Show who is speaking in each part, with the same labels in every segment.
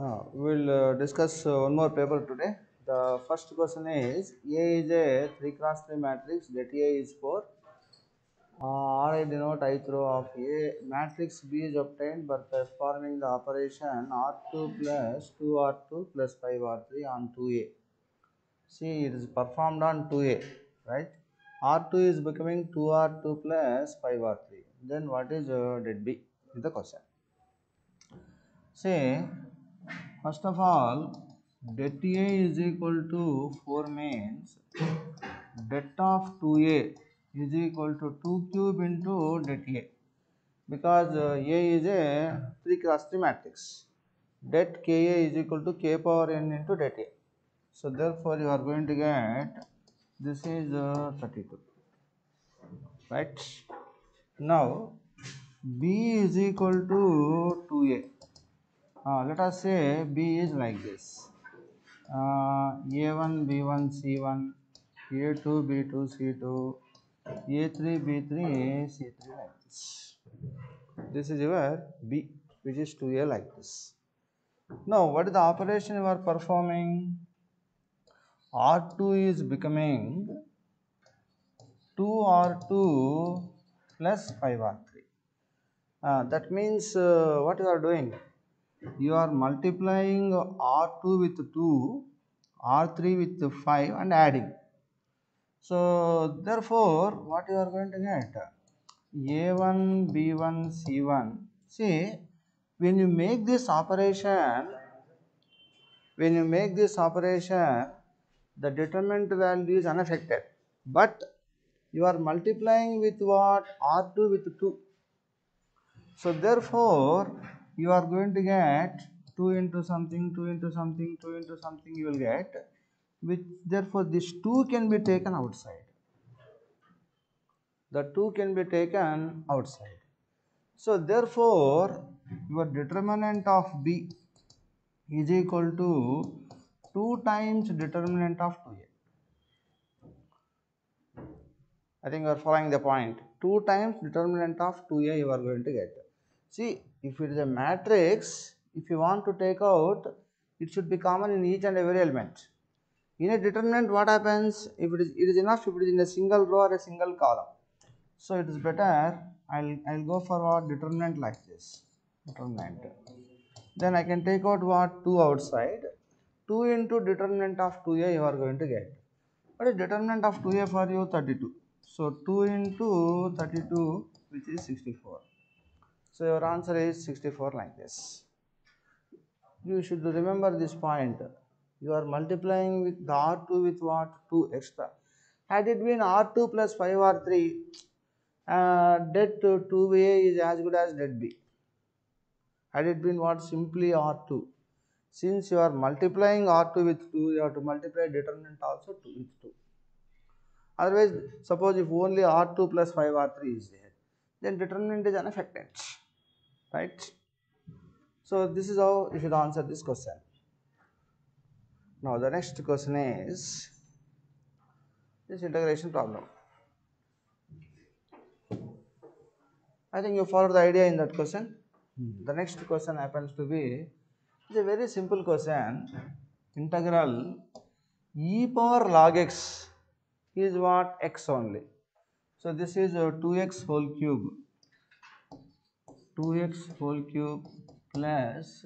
Speaker 1: We will discuss one more paper today. The first question is A is a 3 cross 3 matrix, that A is 4. R I denote ith row of A. Matrix B is obtained by performing the operation R2 plus 2R2 plus 5R3 on 2A. See, it is performed on 2A, right? R2 is becoming 2R2 plus 5R3. Then what is det B? Is the question. Say, first of all, det A is equal to 4 means det of 2A is equal to 2 cube into det A, because A is a 3 cross 3 matrix. Det Ka is equal to K power n into det A. So therefore you are going to get this is 32, right? Now B is equal to 2A. Let us say B is like this. A1, B1, C1, A2, B2, C2, A3, B3, C3 like this. This is your B, which is 2A like this. Now, what is the operation you are performing? R2 is becoming 2R2 plus 5R3. That means what you are doing? You are multiplying R2 with 2, R3 with 5 and adding. So therefore, what you are going to get? A1, B1, C1. See, when you make this operation, the determinant value is unaffected. But you are multiplying with what? R2 with 2. So therefore, you are going to get 2 into something, 2 into something, 2 into something you will get, which therefore this 2 can be taken outside. The 2 can be taken outside. So therefore, your determinant of B is equal to 2 times determinant of 2A. I think you are following the point. 2 times determinant of 2A you are going to get. See, if it is a matrix, if you want to take out, it should be common in each and every element. In a determinant, what happens? If it is enough if it is in a single row or a single column. So it is better, I'll go for what? Determinant like this. Determinant. Then I can take out what? 2 outside. 2 into determinant of 2A you are going to get. What is determinant of 2A for you? 32. So 2 into 32, which is 64. So your answer is 64 like this. You should remember this point. You are multiplying with the R2 with what? 2 extra. Had it been R2 plus 5R3, det 2A is as good as det B. Had it been what? Simply R2. Since you are multiplying R2 with 2, you have to multiply determinant also with 2. Otherwise, suppose if only R2 plus 5R3 is there, then determinant is unaffected, right? So this is how you should answer this question. Now the next question is this integration problem. I think you followed the idea in that question. The next question happens to be, it's a very simple question. Integral e power log x is what? X only. So this is 2x whole cube. 2x whole cube plus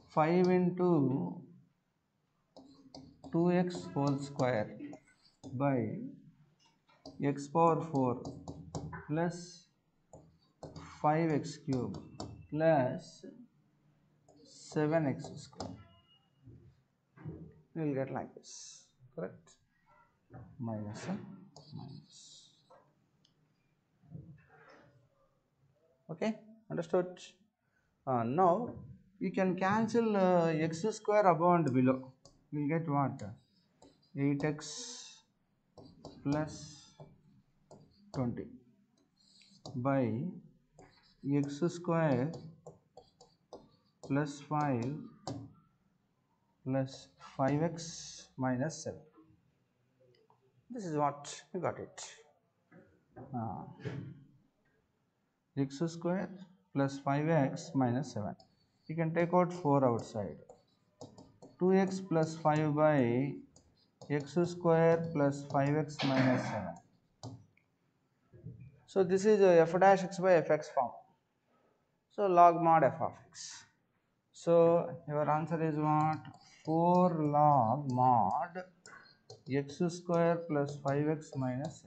Speaker 1: 5 into 2x whole square by x power 4 plus 5x cube plus 7x square. We will get like this, correct? Minus. Okay, understood? Now you can cancel x square above and below. You will get what? 8x plus 20 by x square plus 5 plus 5x minus 7. This is what you got it. X square plus 5x minus 7. You can take out 4 outside. 2x plus 5 by x square plus 5x minus 7. So this is f dash x by fx form. So log mod f of x. So your answer is what? 4 log mod x square plus 5x minus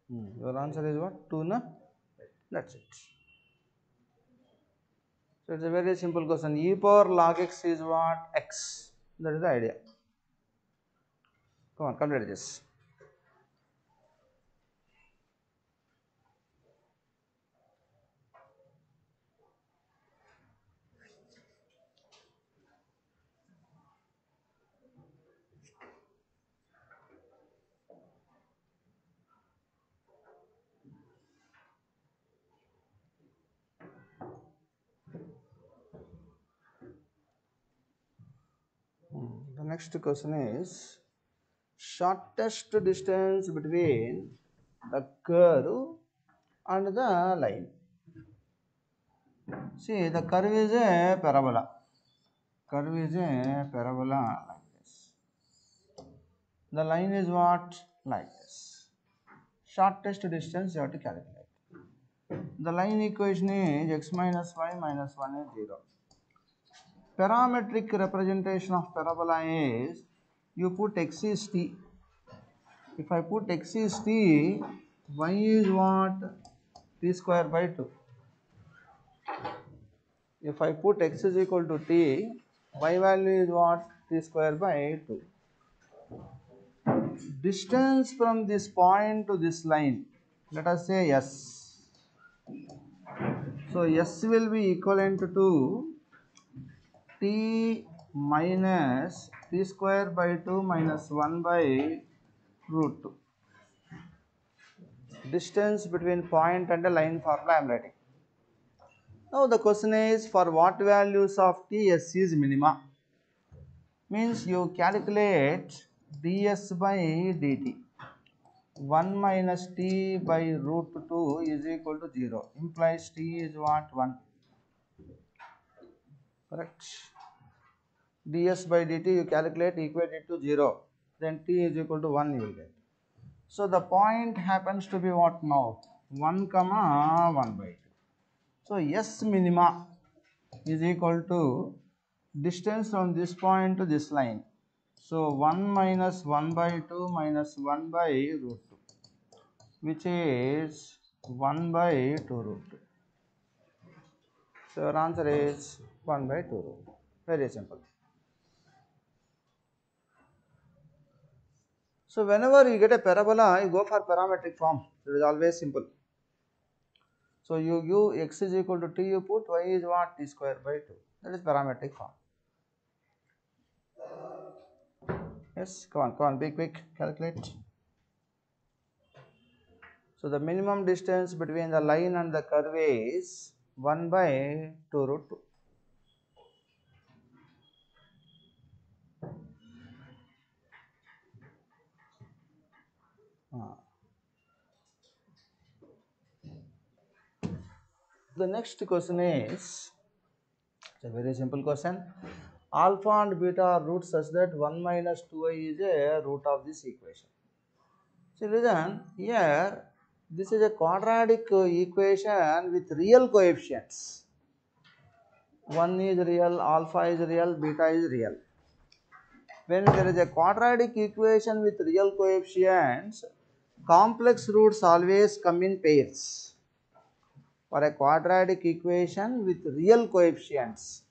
Speaker 1: 7. Your answer is what? 2, no? That's it. So it's a very simple question. E power log x is what? X. That is the idea. Come on, complete this. The next question is shortest distance between the curve and the line. See, the curve is a parabola. Curve is a parabola like this. The line is what? Like this. Shortest distance you have to calculate. The line equation is x minus y minus 1 is 0. Parametric representation of parabola is you put x is t. If I put x is t, y is what? T square by 2. If I put x is equal to t, y value is what? T square by 2. Distance from this point to this line, let us say s. So s will be equivalent to t minus t square by 2 minus 1 by root 2. Distance between point and a line formula I am writing. Now the question is for what values of t s is minima. Means you calculate ds by dt. 1 minus t by root 2 is equal to 0. Implies t is what? 1. Correct. ds by dt you calculate, equate it to 0. Then t is equal to 1 you will get. So the point happens to be what now? 1 comma 1 by 2. So S minima is equal to distance from this point to this line. So 1 minus 1 by 2 minus 1 by root 2, which is 1 by 2 root 2. So your answer is 1 by 2 root 2. Very simple. So whenever you get a parabola, you go for parametric form. It is always simple. So you give x is equal to t, you put y is what? T square by 2. That is parametric form. Yes, come on, be quick, calculate. So the minimum distance between the line and the curve is 1 by 2 root 2. The next question is, it's a very simple question. Alpha and beta are roots such that 1 minus 2i is a root of this equation. So listen, here this is a quadratic equation with real coefficients. 1 is real, alpha is real, beta is real. When there is a quadratic equation with real coefficients, complex roots always come in pairs. For a quadratic equation with real coefficients,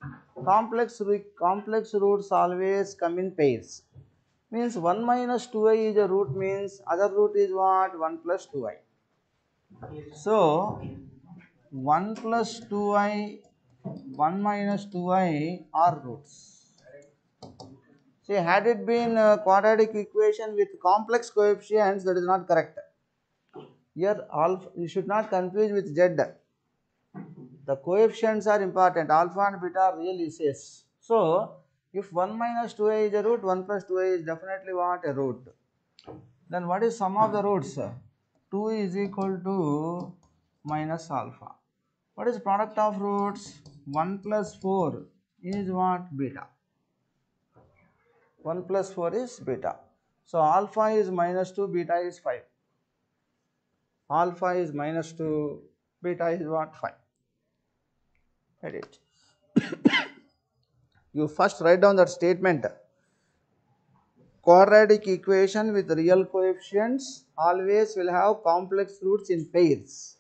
Speaker 1: complex roots always come in pairs. Means 1 minus 2i is a root, means other root is what? 1 plus 2i. So 1 plus 2i, 1 minus 2i are roots. See, had it been a quadratic equation with complex coefficients, that is not correct. Here, alpha, you should not confuse with z. The coefficients are important. Alpha and beta are real issues. So, if 1 minus 2a is a root, 1 plus 2a is definitely what? A root. Then what is sum of the roots? 2 is equal to minus alpha. What is product of roots? 1 plus 4 is what? Beta. 1 plus 4 is beta. So alpha is minus 2, beta is 5. Alpha is minus 2, beta is what? 5. Edit. You first write down that statement. Quadratic equation with real coefficients always will have complex roots in pairs.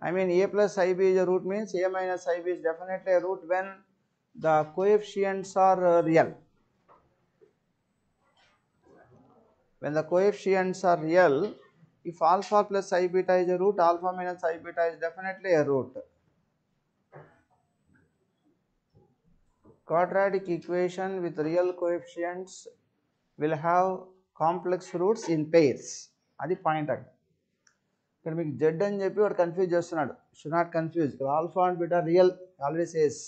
Speaker 1: I mean, a plus ib is a root means a minus ib is definitely a root when the coefficients are real. When the coefficients are real, if alpha plus I beta is a root, alpha minus I beta is definitely a root. Quadratic equation with real coefficients will have complex roots in pairs. అది point అక్కడ. ఇక్కడ మీకు Z అని చెప్పి వాడు confuse చేస్తున్నాడు. Should not confuse. ఇక్కడ alpha and beta real always says.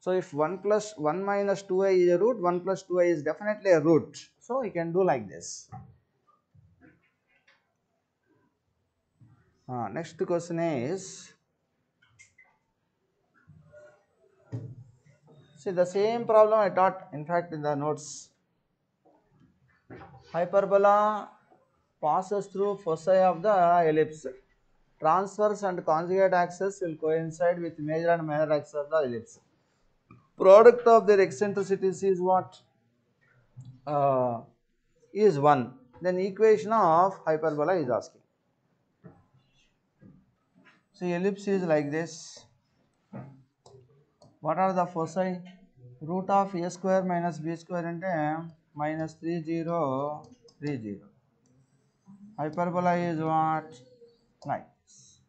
Speaker 1: So if 1 plus 1 minus 2i is a root, 1 plus 2i is definitely a root. So you can do like this. Next question is, see the same problem I taught in fact in the notes. Hyperbola passes through foci of the ellipse. Transverse and conjugate axes will coincide with major and minor axis of the ellipse. Product of their eccentricities is what? Is 1. Then equation of hyperbola is asking. So ellipse is like this. What are the foci? Root of a square minus b square ante minus 3 0 3 0. Hyperbola is what? Like this.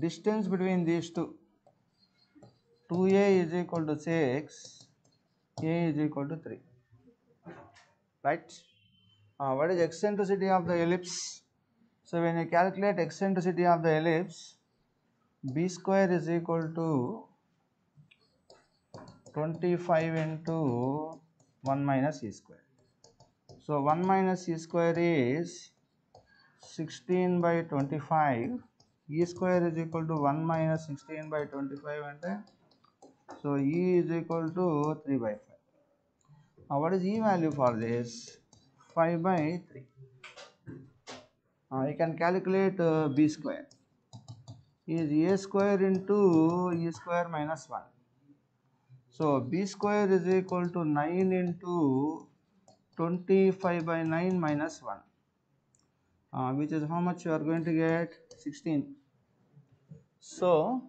Speaker 1: Distance between these two, 2a is equal to 6, a is equal to 3. Right? What is eccentricity of the ellipse? So when you calculate eccentricity of the ellipse, b square is equal to 25 into 1 minus e square. So 1 minus e square is 16 by 25. E square is equal to 1 minus 16 by 25 ante, so e is equal to 3 by 5. Now what is e value for this? 5 by 3. You can calculate b square is a square into e square minus 1. So b square is equal to 9 into 25 by 9 minus 1, which is how much you are going to get? 16. So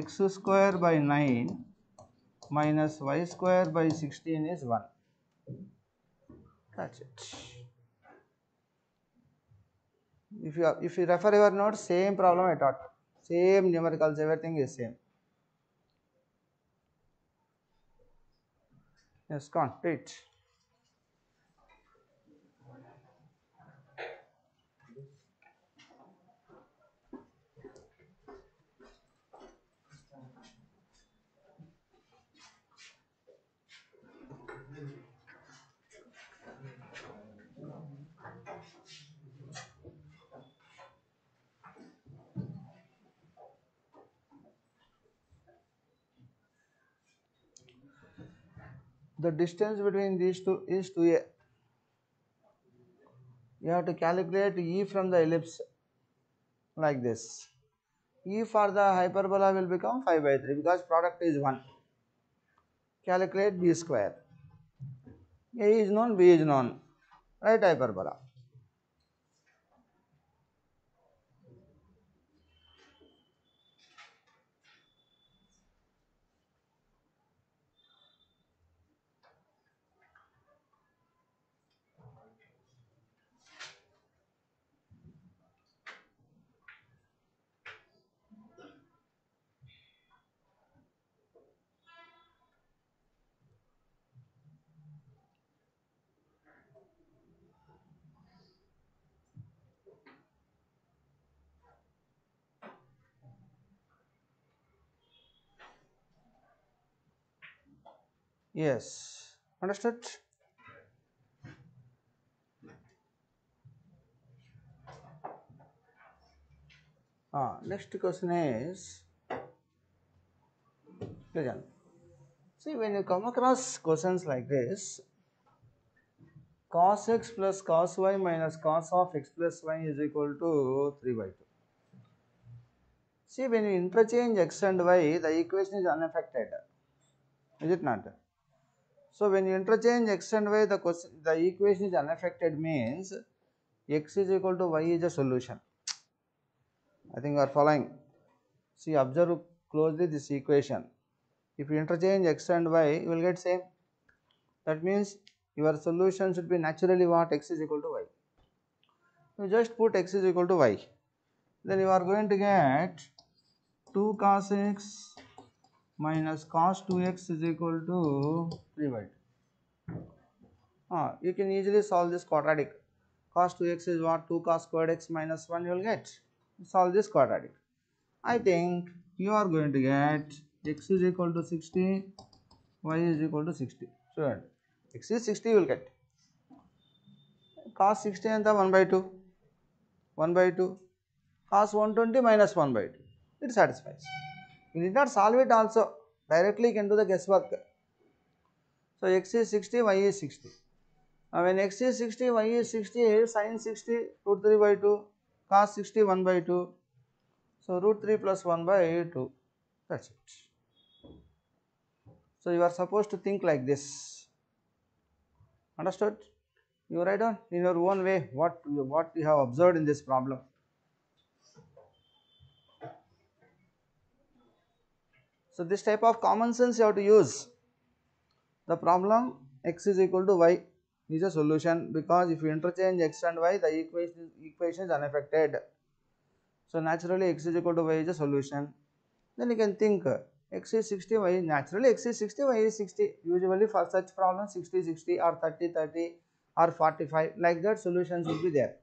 Speaker 1: x square by 9 minus y square by 16 is 1. That's it. If you refer your notes, same problem I taught. Same numericals, everything is same. Yes, come on, read. The distance between these two is 2a. You have to calculate e from the ellipse like this. E for the hyperbola will become 5 by 3 because product is 1. Calculate b square. A is known, b is known. Right, hyperbola. Yes, understood. Next question is, listen. See, when you come across questions like this, cos x plus cos y minus cos of x plus y is equal to 3 by 2. See, when you interchange x and y, the equation is unaffected. Is it not? So, when you interchange x and y, the equation is unaffected means x is equal to y is a solution. I think you are following. See, observe closely this equation. If you interchange x and y, you will get same. That means your solution should be naturally what? X is equal to y. You just put x is equal to y. Then you are going to get 2 cos x minus cos 2x is equal to 3 by 2. You can easily solve this quadratic. Cos 2x is what? 2 cos squared x minus 1 you will get. Solve this quadratic. I think you are going to get x is equal to 60, y is equal to 60. Sure. X is 60 you will get. Cos 60 and the 1 by 2. 1 by 2. Cos 120 minus 1 by 2. It satisfies. You need not solve it also. Directly you can do the guesswork. So x is 60, y is 60. Now when x is 60, y is 60, sin 60, root 3 by 2, cos 60, 1 by 2. So root 3 plus 1 by 2. That's it. So you are supposed to think like this. Understood? You write down in your own way what you have observed in this problem. So this type of common sense you have to use. The problem x is equal to y is a solution because if you interchange x and y, the equation is unaffected. So naturally x is equal to y is a solution. Then you can think x is 60, y naturally x is 60, y is 60. Usually for such problems 60, 60 or 30, 30 or 45 like that solutions will be there.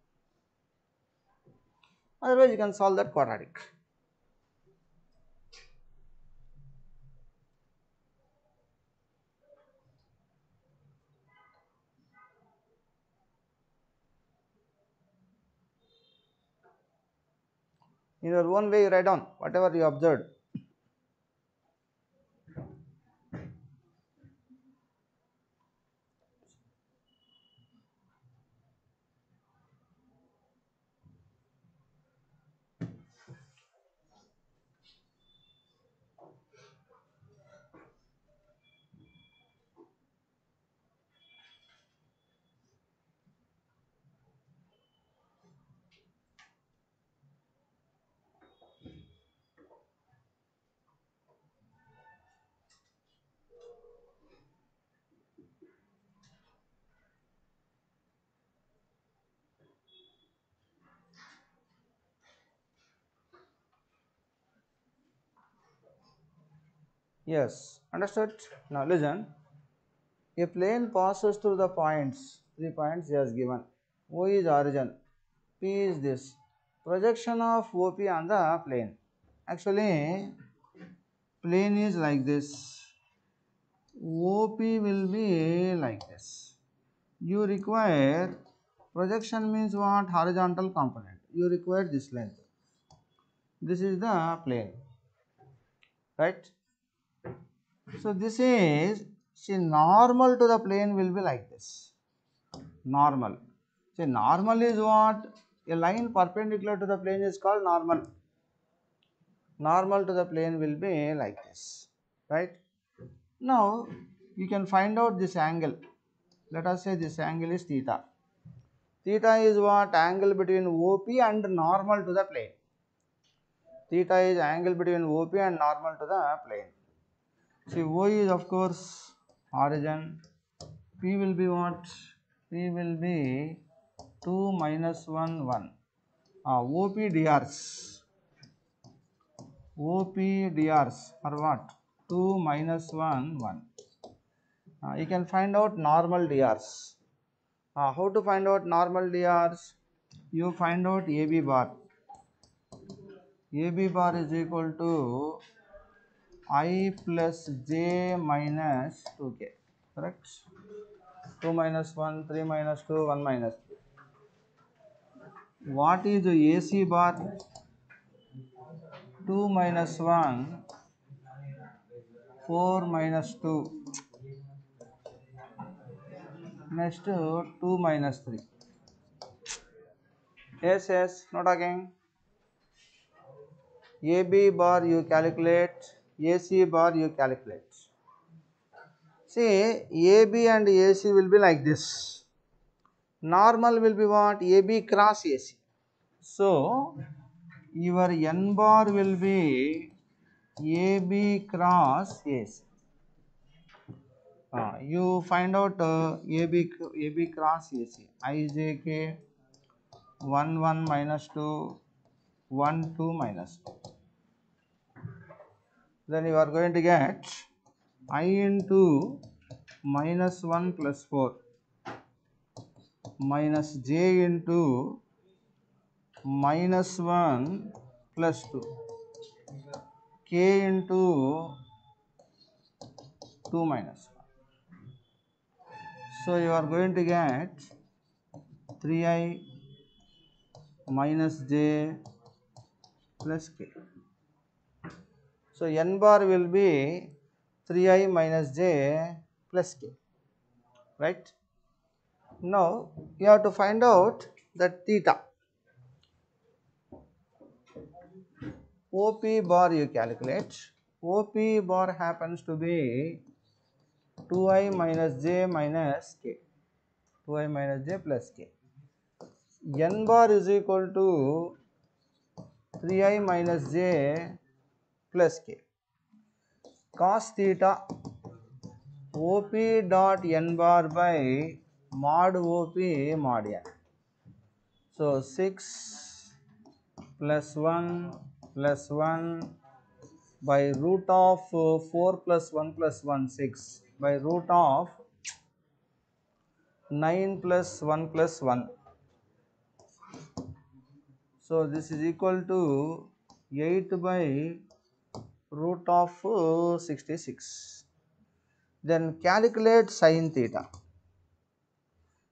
Speaker 1: Otherwise you can solve that quadratic. In your own way you write down whatever you observed. Yes, understood. Now listen. A plane passes through the points, 3 points he has given. O is origin, P is this. Projection of OP on the plane. Actually, plane is like this. OP will be like this. You require, projection means what? Horizontal component. You require this length. This is the plane, right? So this is, see, normal to the plane will be like this. Normal. See, normal is what? A line perpendicular to the plane is called normal. Normal to the plane will be like this, right? Now, you can find out this angle. Let us say this angle is theta. Theta is what? Angle between OP and normal to the plane. Theta is angle between OP and normal to the plane. See, O is of course origin. P will be what? P will be 2 minus 1, 1. OP drs. OP drs are what? 2 minus 1, 1. You can find out normal drs. How to find out normal drs? You find out AB bar. AB bar is equal to I plus J minus 2K. correct? 2 minus 1, 3 minus 2, 1 minus 3. What is the AC bar? 2 minus 1, 4 minus 2, next 2 minus 3. Yes, yes, not again. AB bar you calculate, AC bar you calculate. See, AB and AC will be like this. Normal will be what? AB cross AC. So, your N bar will be AB cross AC. You find out AB cross AC. IJK 1 1 minus 2, 1 2 minus 2. Then you are going to get I into minus 1 plus 4 minus J into minus 1 plus 2 K into 2 minus 1. So you are going to get 3I minus J plus K. So N bar will be 3I minus J plus K, right? Now you have to find out that theta. OP bar you calculate. OP bar happens to be 2I minus J minus K. 2I minus J plus K. N bar is equal to 3I minus J plus K. Cos theta OP dot N bar by mod OP mod N. So 6 plus 1 plus 1 by root of 4 plus 1 plus 1, 6 by root of 9 plus 1 plus 1. So this is equal to 8 by root of 66. Then calculate sin theta.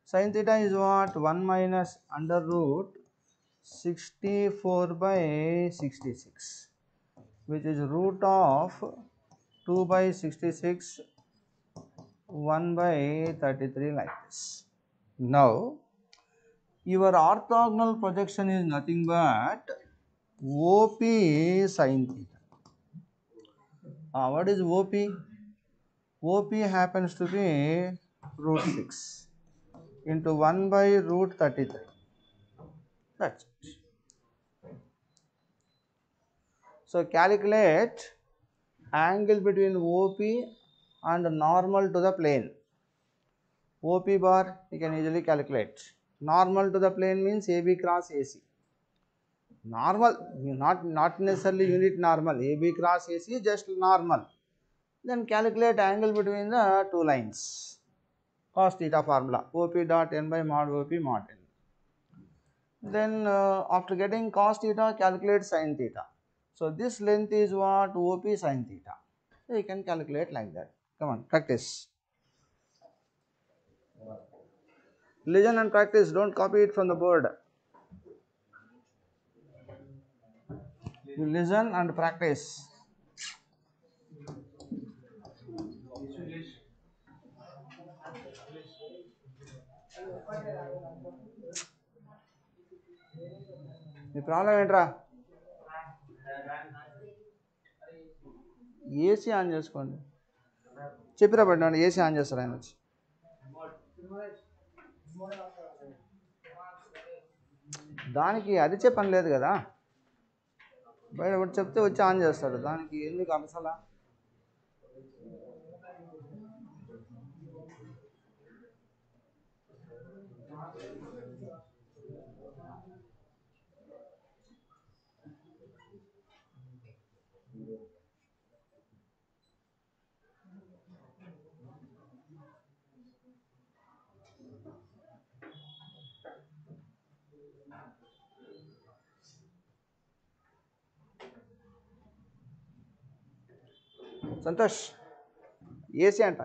Speaker 1: Sin theta is what? 1 minus under root 64 by 66, which is root of 2 by 66, 1 by 33, like this. Now, your orthogonal projection is nothing but OP sin theta. What is OP? OP happens to be root 6 into 1 by root 33. That's it. So calculate angle between OP and normal to the plane. OP bar you can easily calculate. Normal to the plane means AB cross AC. Normal, not necessarily unit normal. AB cross AC, just normal. Then calculate angle between the two lines. Cos theta formula. OP dot N by mod OP mod N. Then after getting cos theta, calculate sin theta. So this length is what? OP sin theta. So you can calculate like that. Come on, practice. Listen and practice. Don't copy it from the board. You listen and practice. Me problem ఏంట్రా? AC on చేసుకోండి. చెప్పిరా పెట్టండి, AC on చేస్తారు ఆయన వచ్చి. దానికి అరిచే పని లేదు కదా, బయట ఒకటి చెప్తే వచ్చి ఆన్ చేస్తాడు. దానికి ఎందుకు అసలా? సంతోష్, ఏసీ అంట.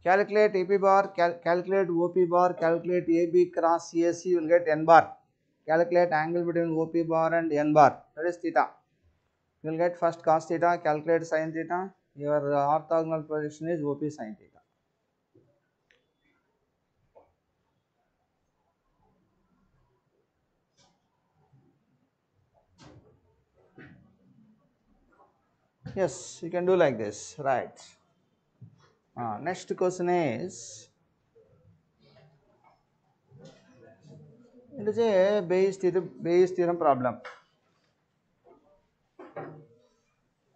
Speaker 1: Calculate AP bar, calculate OP bar, calculate AB cross CSC, you will get N bar. Calculate angle between OP bar and N bar, that is theta. You will get first cos theta, calculate sin theta, your orthogonal projection is OP sin theta. Yes, you can do like this, right. Next question is, it is a Bayes theorem problem.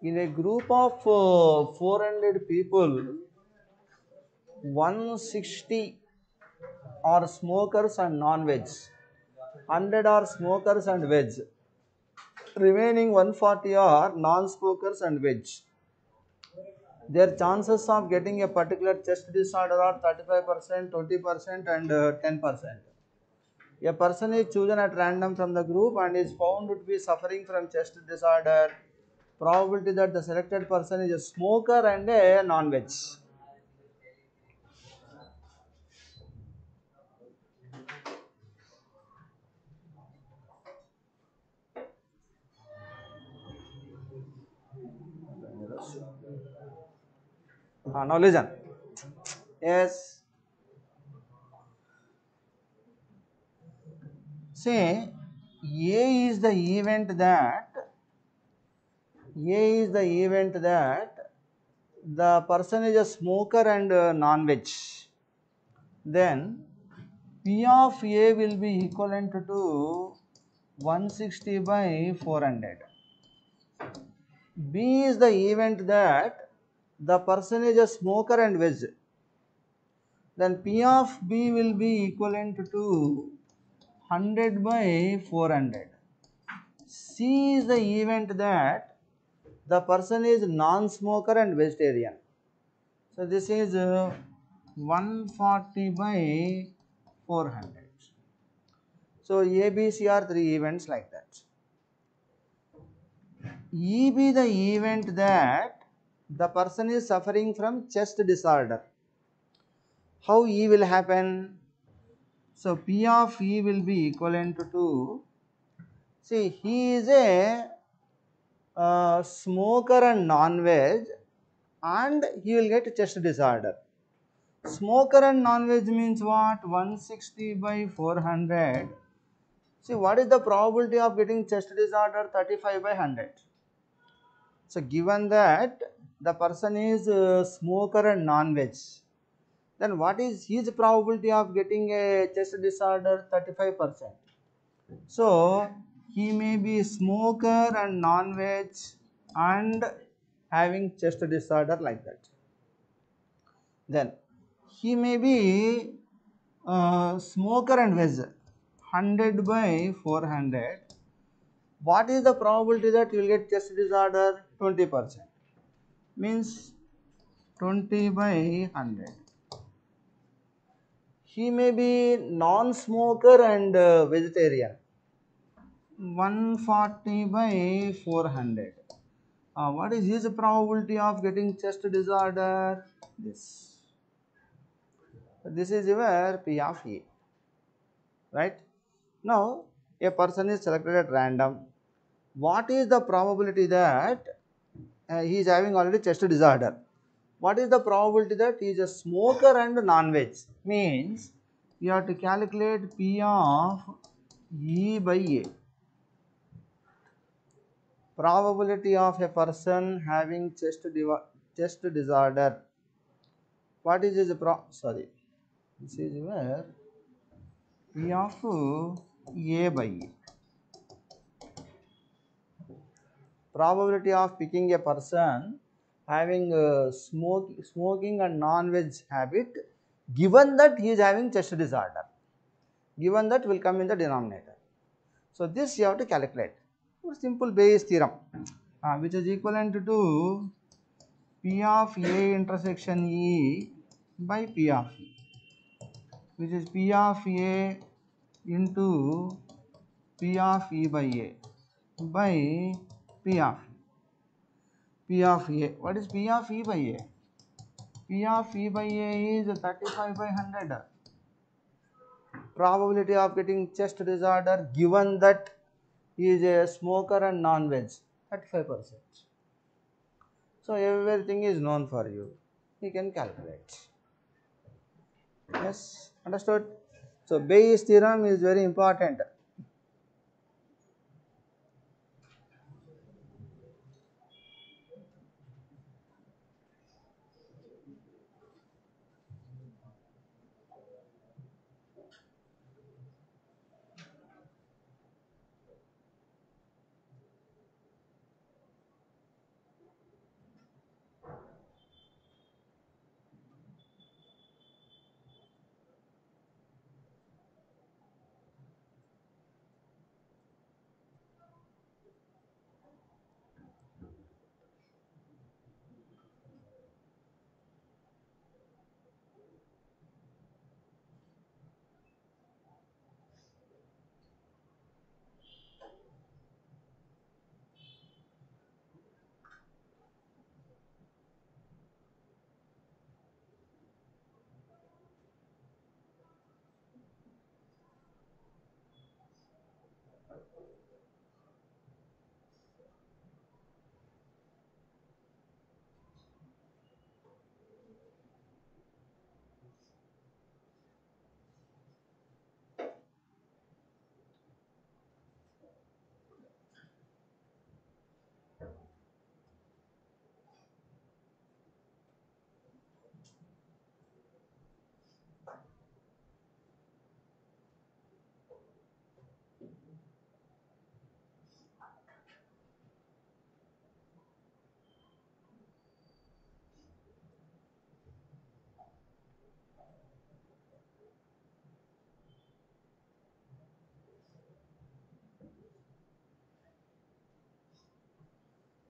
Speaker 1: In a group of 400 people, 160 are smokers and non-veg, 100 are smokers and veg, remaining 140 are non-smokers and veg. Their chances of getting a particular chest disorder are 35%, 20% and 10%. A person is chosen at random from the group and is found to be suffering from chest disorder. Probability that the selected person is a smoker and a non-veg. Now listen. Yes. Say A is the event that the person is a smoker and non-veg. Then P of A will be equivalent to 160 by 400. B is the event that the person is a smoker and veg. Then P of B will be equivalent to 100 by 400. C is the event that the person is non-smoker and vegetarian. So this is 140 by 400. So A, B, C are three events like that. E be the event that the person is suffering from chest disorder. How E will happen? So P of E will be equivalent to, see, he is a smoker and non-veg and he will get chest disorder. Smoker and non-veg means what? 160 by 400. See, what is the probability of getting chest disorder? 35 by 100. So given that the person is a smoker and non-veg, then what is his probability of getting a chest disorder? 35%. So he may be smoker and non-veg and having chest disorder like that. Then he may be smoker and veg, 100 by 400. What is the probability that you will get chest disorder? 20%. Means 20 by 100. He may be non-smoker and vegetarian. 140 by 400. What is his probability of getting chest disorder? This. This is your P of E. Right? Now, a person is selected at random. What is the probability that he is having already chest disorder? What is the probability that he is a smoker and non-veg? Means you have to calculate P of E by A. Probability of a person having chest disorder. What is his this is where P of A by A. Probability of picking a person having smoking and non-veg habit, given that he is having chest disorder. Given that will come in the denominator. So this you have to calculate. Simple Bayes theorem, which is equivalent to P of A intersection E by P of E, which is P of A into P of E by A by P of E. P of A. What is P of E by A? P of E by A is 35 by 100. Probability of getting chest disorder given that he is a smoker and non-veg, 35%. So everything is known for you. You can calculate. Yes, understood? So Bayes' theorem is very important.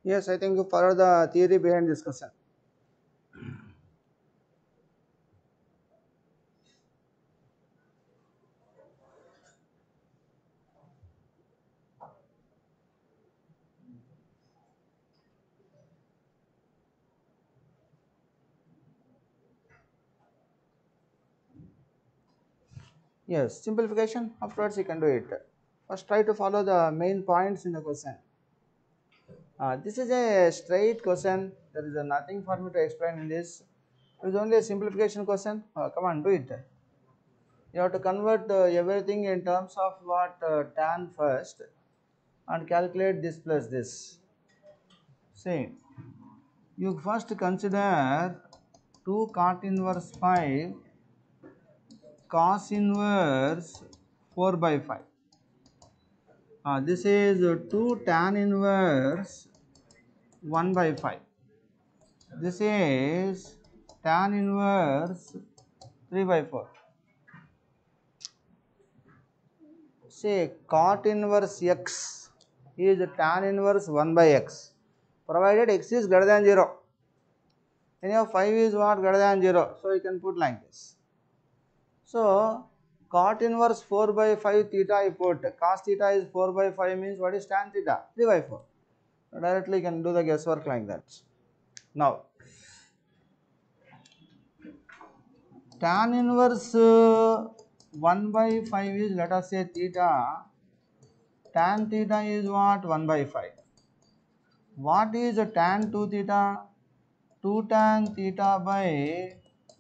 Speaker 1: Yes, I think you follow the theory behind this question. Yes, simplification, afterwards you can do it. First try to follow the main points in the question. This is a straight question, there is nothing for me to explain in this. It is only a simplification question. Come on, do it. You have to convert everything in terms of what tan first and calculate this plus this. See, you first consider 2 cot inverse 5 cos inverse 4 by 5. This is 2 tan inverse 1 by 5. This is tan inverse 3 by 4. Say cot inverse x is tan inverse 1 by x, provided x is greater than 0. Anyhow 5 is what greater than 0, so you can put like this. So cot inverse 4 by 5 theta you put, cos theta is 4 by 5 means what is tan theta? 3 by 4. So directly you can do the guesswork like that. Now tan inverse 1 by 5 is, let us say theta, tan theta is what? 1 by 5. What is tan 2 theta? 2 tan theta by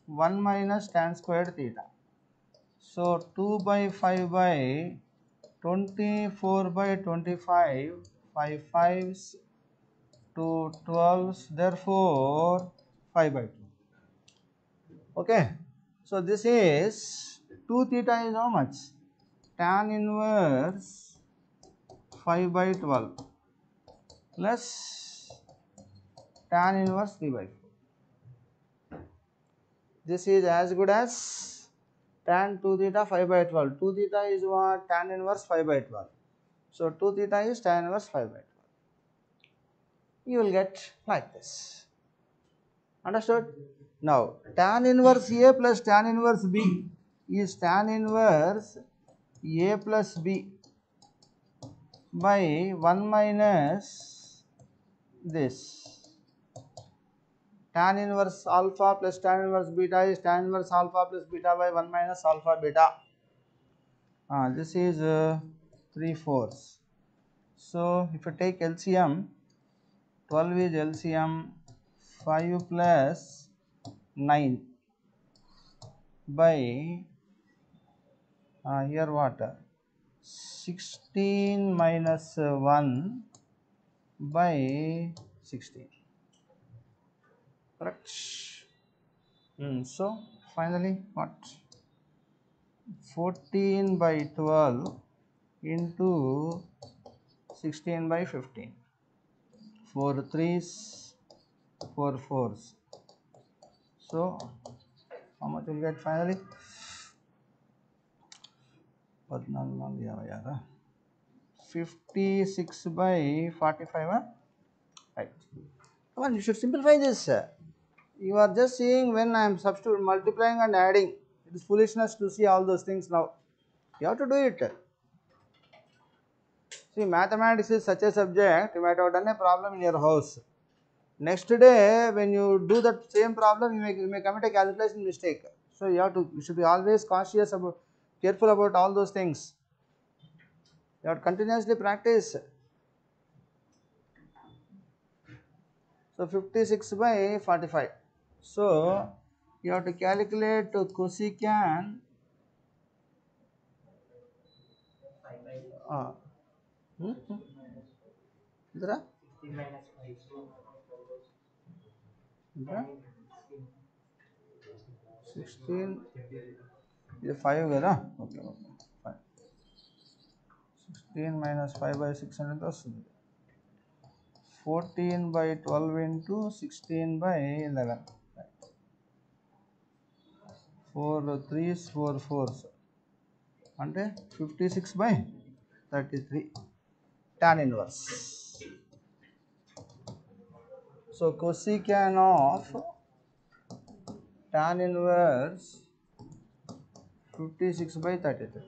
Speaker 1: 1 minus tan squared theta. So 2 by 5 by 24 by 25, 5 5s to 12s, therefore 5 by 2. Okay, so this is 2 theta is how much? Tan inverse 5 by 12 plus tan inverse 3 by 4. This is as good as tan 2 theta 5 by 12. 2 theta is what? Tan inverse 5 by 12. So 2 theta is tan inverse 5 by 12. You will get like this. Understood? Now tan inverse A plus tan inverse B is tan inverse A plus B by 1 minus this. tan inverse alpha plus tan inverse beta is tan inverse alpha plus beta by 1 minus alpha beta. This is 3/4. So if you take LCM, 12 is LCM, 5 plus 9 by here what 16 minus 1 by 16, correct? So finally what, 14 by 12 into 16 by 15, 4 threes, 4 fours. So how much will get finally? 56 by 45. Right. Come on, you should simplify this. You are just seeing when I am substituting, multiplying and adding. It is foolishness to see all those things now. You have to do it. See, mathematics is such a subject, you might have done a problem in your house. Next day, when you do that same problem, you may commit a calculation mistake. So you should be always cautious about, careful about all those things. You have to continuously practice. So 56 by 45. So you have to calculate cosecant. इधर 16 ये 5 కదా okay okay 16 minus 5 by 6 అనేది వస్తుంది 14 by 12 into 16 by 11 4 3s 4 4s అంటే 56 by 33 tan inverse. So cosecant of tan inverse 56 by 33.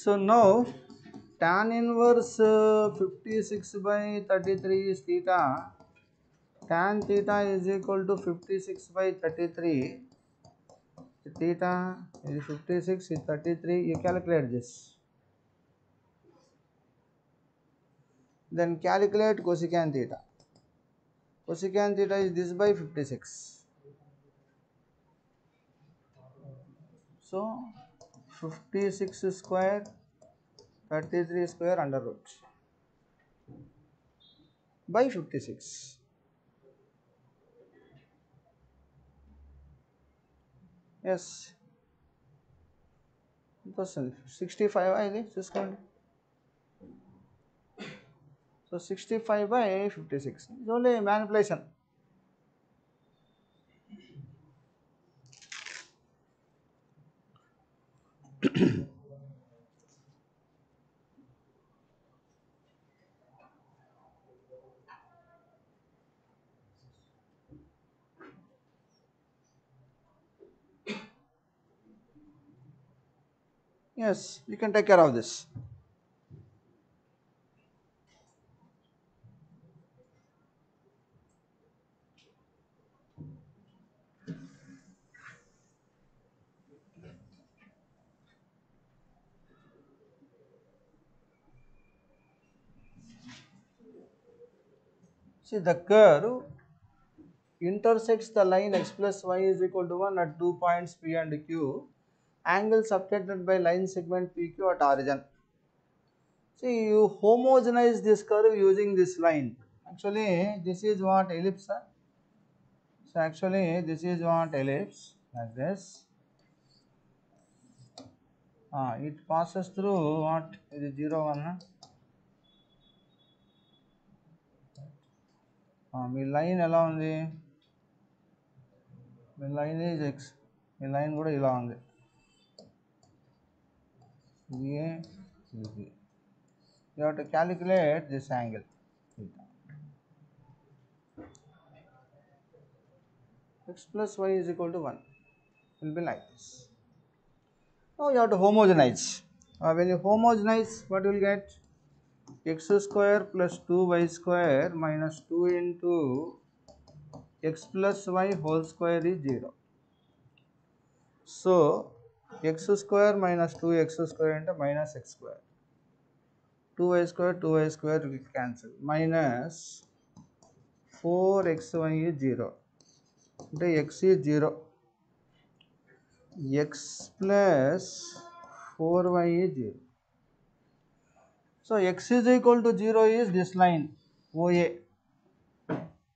Speaker 1: So now tan inverse 56 by 33 is theta. Tan theta is equal to 56 by 33. Theta is 56 is 33. You calculate this. Then calculate cosecant theta. Cosecant theta is this by 56. So 56 square 33 square under root by 56. Yes. 65 ఇది చూసుకోండి. So 65 by 56. It's only manipulation. Yes, you can take care of this. See, the curve intersects the line x plus y is equal to 1 at 2 points P and Q. Angle subtended by line segment PQ at origin. See, you homogenize this curve using this line. Actually, this is what ellipse. So actually, this is what ellipse, like this. It passes through what is 0 1. మీ line ఎలా ఉంది, మీ line is X, మీ line కూడా ఇలా ఉంది. ఏ ఇది you have to calculate this angle x plus y is equal to 1 will be like this. Now you have to homogenize. When you homogenize, what you will get? x square plus 2y square minus 2 into x plus y whole square is 0. So x square minus 2x square into minus x square. 2y square will cancel. Minus 4xy is 0. Into x is 0. X plus 4y is 0. So x is equal to 0 is this line OA.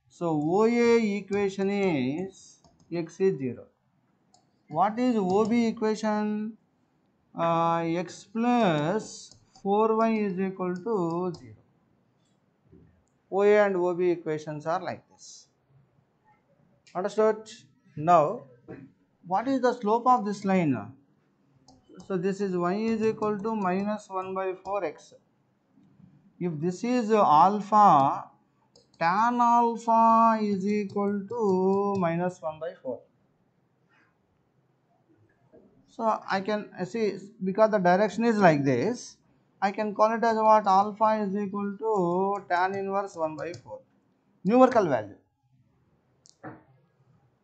Speaker 1: So OA equation is x is 0. What is OB equation? X plus 4y is equal to 0. OA and OB equations are like this. Understood? Now, what is the slope of this line? So this is y is equal to minus 1 by 4x. If this is alpha, tan alpha is equal to minus 1 by 4. So I can see, because the direction is like this, I can call it as what? Alpha is equal to tan inverse 1 by 4. Numerical value.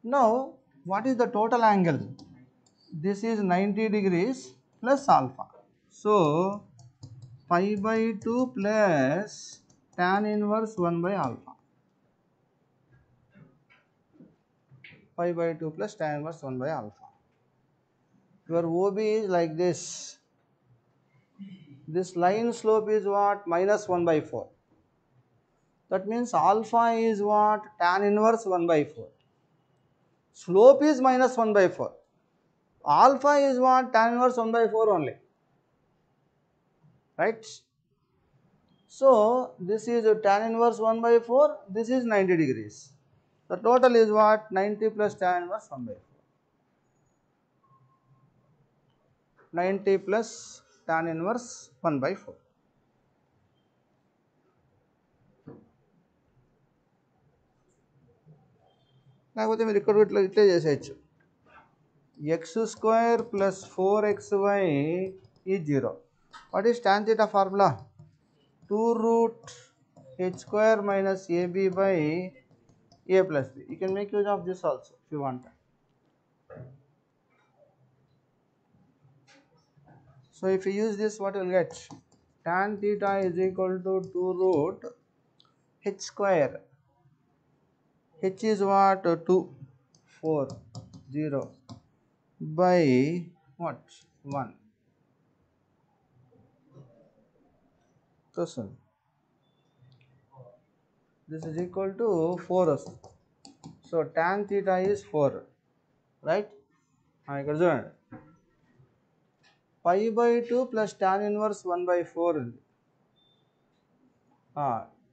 Speaker 1: Now, what is the total angle? This is 90 degrees plus alpha. So, pi by 2 plus tan inverse 1 by alpha. Pi by 2 plus tan inverse 1 by alpha. Your OB is like this. This line slope is what? Minus 1 by 4. That means alpha is what? Tan inverse 1 by 4. Slope is minus 1 by 4. Alpha is what? Tan inverse 1 by 4 only. Right? So, this is tan inverse 1 by 4. This is 90 degrees. The total is what? 90 plus tan inverse 1 by 4. 90 plus tan inverse 1 by 4. లేకపోతే మీరు ఇక్కడ ఇట్లా చేసేయచ్చు. x square plus 4xy is 0. What is tan theta formula? 2 root h square minus ab by a plus b. You can make use of this also if you want. So if you use this, what you will get? Tan theta is equal to 2 root h square. H is what? 2, 4, 0 by what? 1. This is equal to 4. So tan theta is 4. Right? ఇక్కడ చూడండి. Pi by 2 plus tan inverse 1 by 4.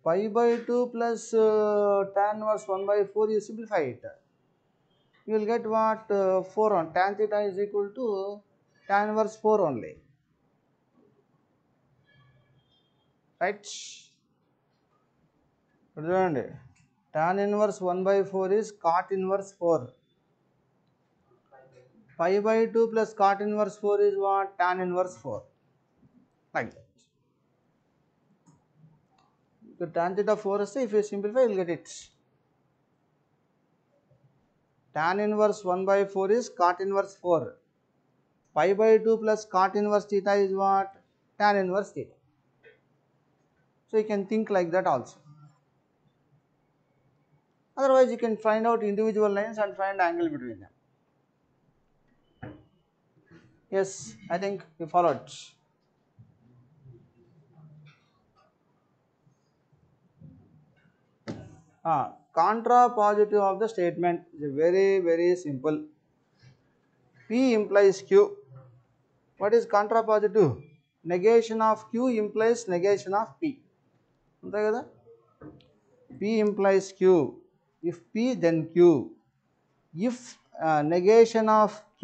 Speaker 1: Pi by 2 plus tan inverse 1 by 4, you simplify it. You will get what? 4 on. Tan theta is equal to tan inverse 4 only. Right? Tan inverse 1 by 4 is cot inverse 4. Pi by 2 plus cot inverse 4 is what? Tan inverse 4. Like that. So tan theta 4 is, if you simplify, you will get it. Tan inverse 1 by 4 is cot inverse 4. Pi by 2 plus cot inverse theta is what? Tan inverse theta. So you can think like that also. Otherwise, you can find out individual lines and find angle between them. Yes, I think you followed. Contrapositive of the statement is very simple. P implies Q. What is contrapositive? Negation of Q implies negation of P. అంతే కదా? P implies Q. If P, then Q. If negation of Q,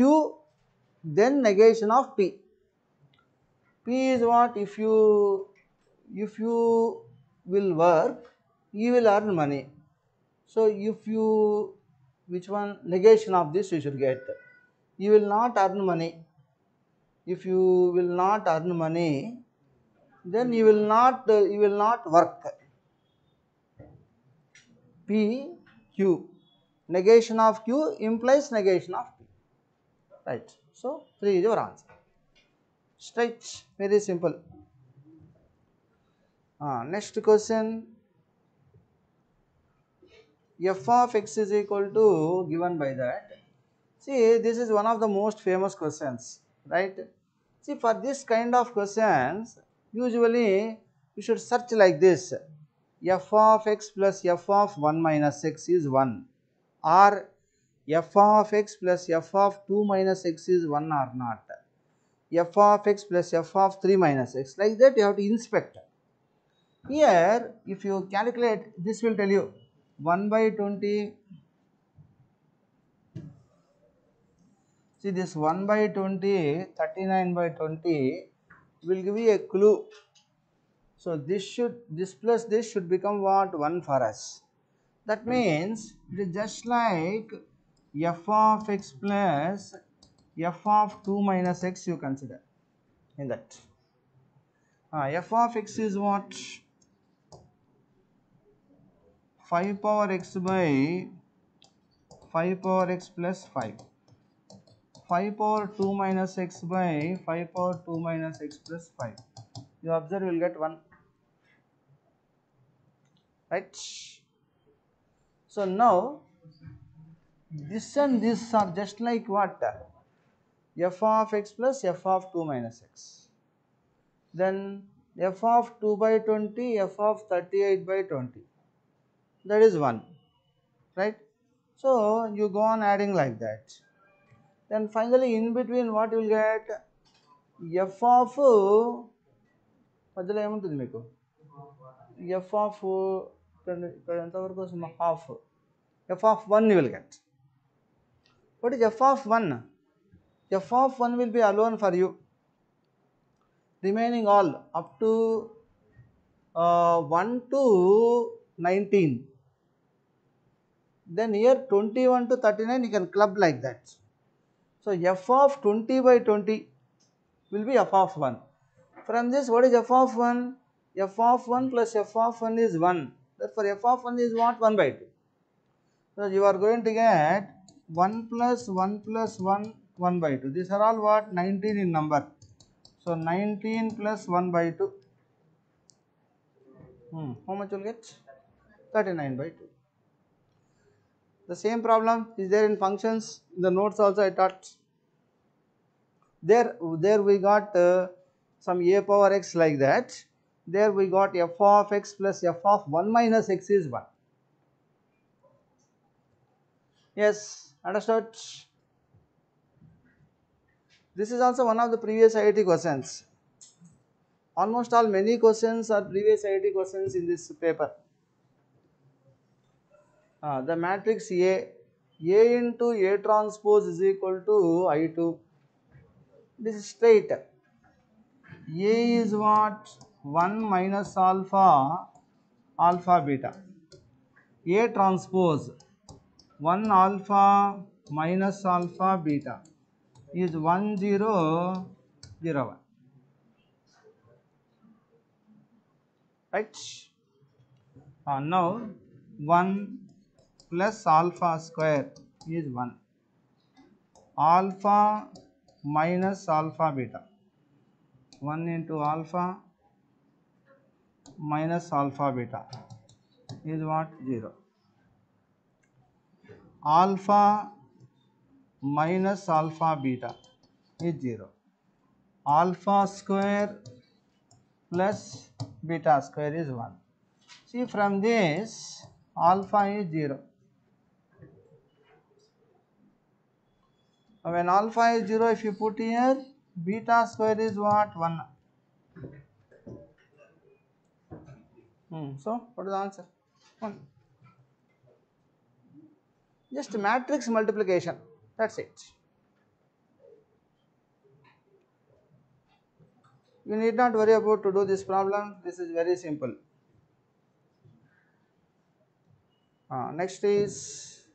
Speaker 1: then negation of P. P is what? If you will work, you will earn money. So if you, which one? Negation of this you should get. You will not earn money. If you will not earn money, then you will not work. P Q, negation of Q implies negation of P, right? So 3 is your answer. Straight, very simple. Next question, f of x is equal to, given by that. See, this is one of the most famous questions, right? See, for this kind of questions, usually you should search like this: f of x plus f of 1 minus x is 1, or f of x plus f of 2 minus x is 1 or not, f of x plus f of 3 minus x. Like that you have to inspect. Here, if you calculate, this will tell you 1 by 20. See, this 1 by 20, 39 by 20 will give you a clue. So this plus this should become what? 1 for us. That means it is just like f of x plus f of 2 minus x you consider in that. F of x is what? 5 power x by 5 power x plus 5. 5 power 2 minus x by 5 power 2 minus x plus 5. You observe, you will get 1. Right? So now this and this are just like what? F of x plus f of 2 minus x. Then f of 2 by 20, f of 38 by 20. That is 1. Right? So you go on adding like that. Then finally in between what you will get? F of మధ్యలో ఏముంటుంది మీకు? F of ఎంతవరకు వస్తుంది? Half. F of 1 you will get. What is f of 1? F of 1 will be alone for you. Remaining all up to 1 to 19. Then here 21 to 39 you can club like that. So f of 20 by 20 will be f of 1. From this, what is f of 1? F of 1 plus f of 1 is 1. Therefore, f of 1 is what? 1 by 2. So you are going to get 1 plus 1 plus 1, 1 by 2. These are all what? 19 in number. So 19 plus 1 by 2. How much you will get? 39 by 2. The same problem is there in functions. In the notes also I taught. There we got some a power x like that. There we got f of x plus f of 1 minus x is 1. Yes, understood? This is also one of the previous IIT questions. Almost all many questions are previous IIT questions in this paper. The matrix A into A transpose is equal to I2. This is straight. A is what? 1 minus alpha beta. A transpose 1 alpha minus alpha beta is 1 0 0 1. Right? Now 1 plus alpha square is 1. Alpha minus alpha beta. 1 into alpha minus alpha beta is what? 0. Alpha minus alpha beta is 0. Alpha square plus beta square is 1. See, from this alpha is 0. When alpha is 0, if you put here, beta square is what? 1. So, what is the answer? 1. Just matrix multiplication. That's it. You need not worry about to do this problem. This is very simple. Next is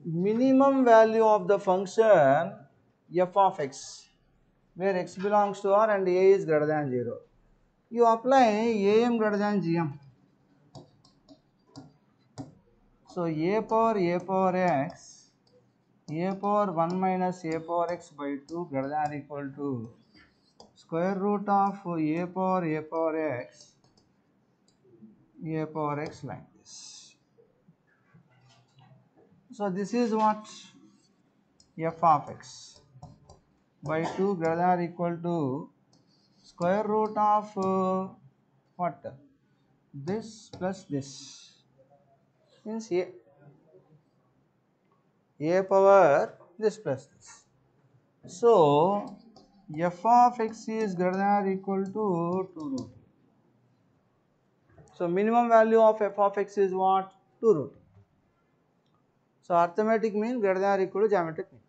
Speaker 1: minimum value of the function f of x. where x belongs to R and A is greater than 0. You apply AM greater than GM. So A power x, A power 1 minus A power x by 2 greater than or equal to square root of A power x, A power x like this. So this is what f of x by 2 greater than or equal to square root of what? This plus this means a power this plus this. So f of x is greater than or equal to 2 root. So minimum value of f of x is what? 2 root. So arithmetic mean greater than or equal to geometric mean.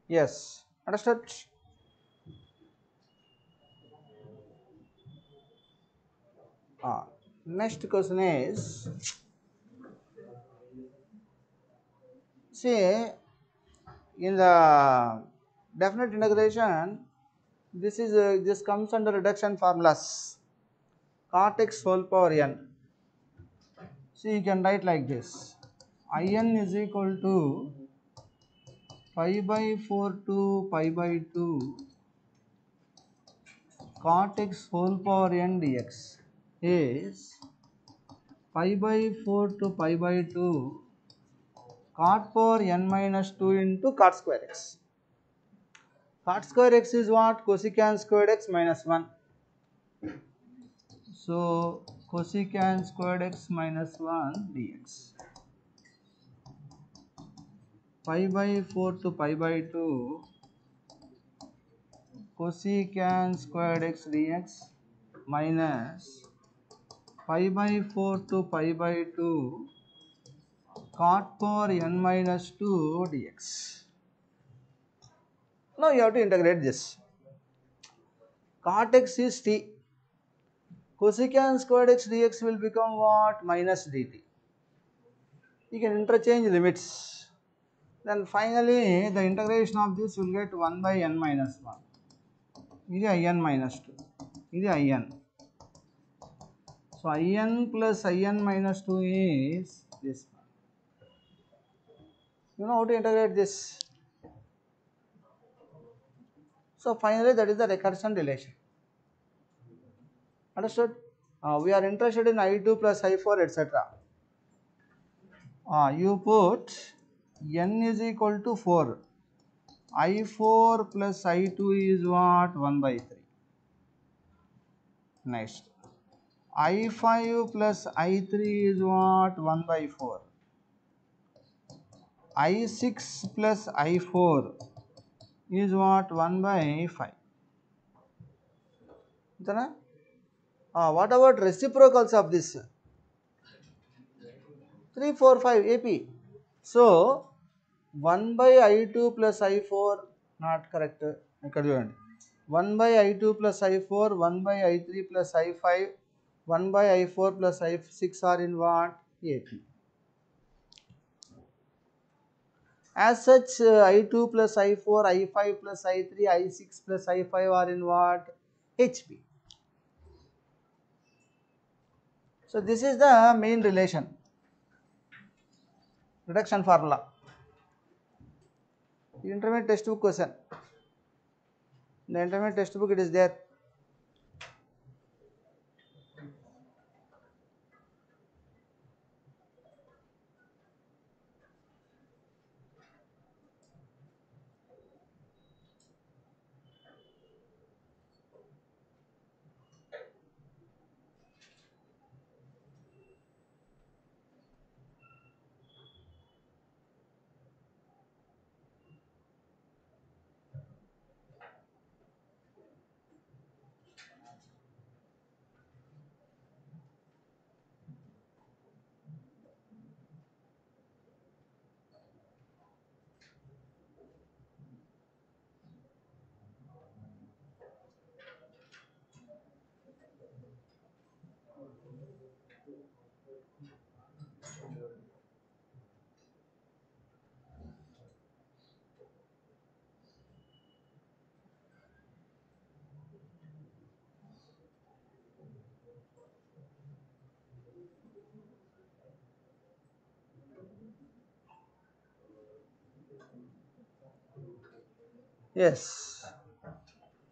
Speaker 1: Yes, understood? Next question is, see, in the definite integration, this comes under reduction formulas. Cot x whole power n. So you can write like this: In is equal to pi by 4 to pi by 2 cot x whole power n dx is pi by 4 to pi by 2 cot power n minus 2 into cot square x. Cot square x is what? Cosecant squared x minus 1. So cosecant squared x minus 1 dx. Pi by 4 to pi by 2 cosecant squared x dx minus pi by 4 to pi by 2 cot power n minus 2 dx. Now you have to integrate this. Cot x is t. Cosecant squared x dx will become what? Minus dt. You can interchange limits. Then finally the integration of this will get 1 by n minus 1. This is in minus 2. This is in. So in plus in minus 2 is this one. You know how to integrate this. So finally that is the recursion relation. Understood? We are interested in I2 plus I4 etc. You put n is equal to 4. I4 plus I2 is what? 1 by 3. Next. I5 plus I3 is what? 1 by 4. I6 plus I4 is what? 1 by 5. What about reciprocals of this? 3, 4, 5 AP. So 1 by I2 plus I4 not correct. 1 by I2 plus I4, 1 by I3 plus I5, 1 by I4 plus I6 are in what? AP. As such, I2 plus I4, I5 plus I3, I6 plus I5 are in what? HP. So this is the main relation, reduction formula. Intermediate textbook question. In the intermediate textbook it is there. Yes.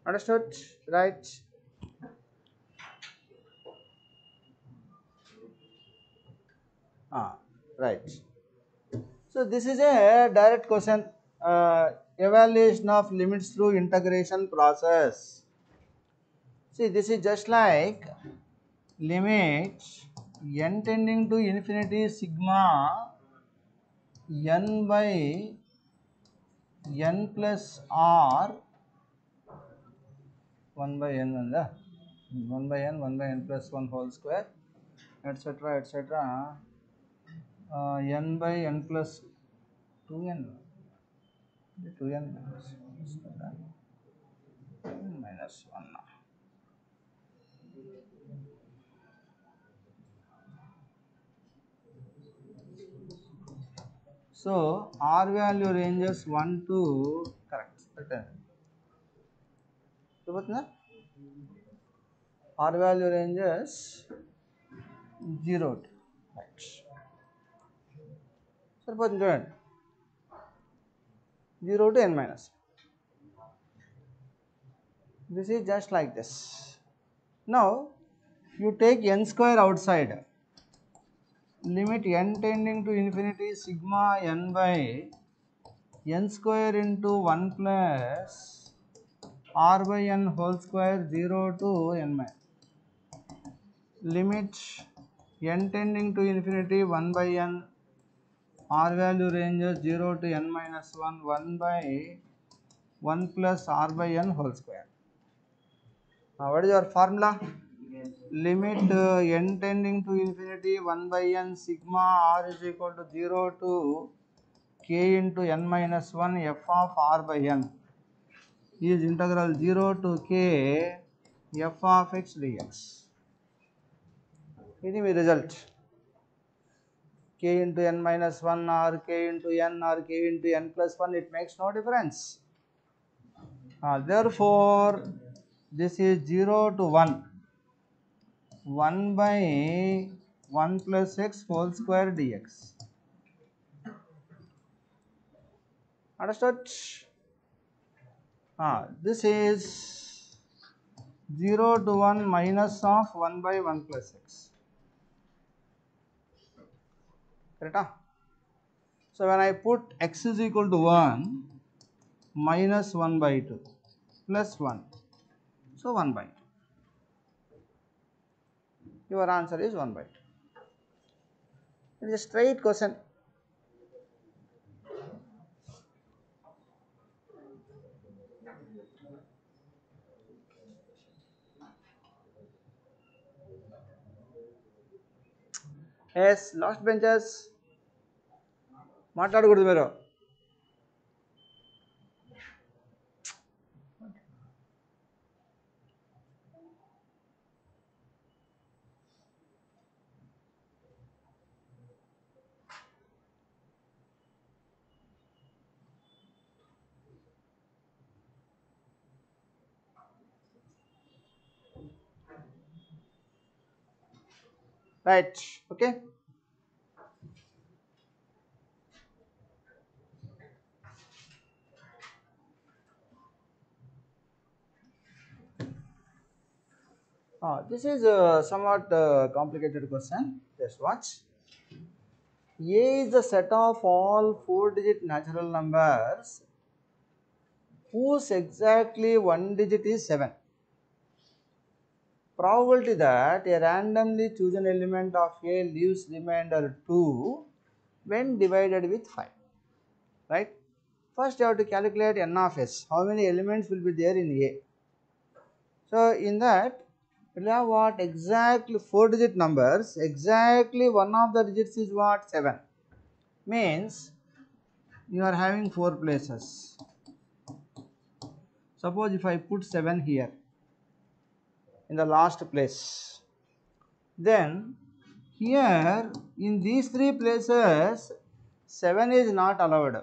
Speaker 1: Understood? Right? Ah, right. So this is a direct question. Evaluation of limits through integration process. See, this is just like limit n tending to infinity sigma n by n plus r 1 by n and 1 by n plus 1 whole square, etc., etc. N by n plus 2n, 2n minus 1. So R value ranges 1 to correct. R value ranges 0 to right. Suppose 0 to n minus. This is just like this. Now you take n square outside. Limit n tending to infinity sigma n by n square into 1 plus r by n whole square 0 to n minus. Limit n tending to infinity 1 by n, r value ranges 0 to n minus 1, 1 by 1 plus r by n whole square. Now what is your formula? Limit n tending to infinity 1 by n sigma r is equal to 0 to k into n minus 1 f of r by n is integral 0 to k f of x dx. This is the result. K into n minus 1 or k into n or k into n plus 1, it makes no difference. Therefore, this is 0 to 1. 1 by 1 plus x whole square dx. Understood? This is 0 to 1 minus of 1 by 1 plus x. Correct? So when I put x is equal to 1, minus 1 by 2 plus 1. So 1 by 2. Your answer is 1 by 2. It is a straight question. Yes, last benches. మాట్లాడకూడదు మీరు. Right. Okay. This is a somewhat complicated question. Just watch. A is the set of all 4-digit natural numbers whose exactly one digit is 7. Probability that a randomly chosen element of A leaves remainder 2 when divided with 5. Right? First you have to calculate n of s. How many elements will be there in A? So in that we will have what? Exactly 4-digit numbers. Exactly one of the digits is what? 7. Means you are having 4 places. Suppose if I put 7 here in the last place, then here in these 3 places 7 is not allowed.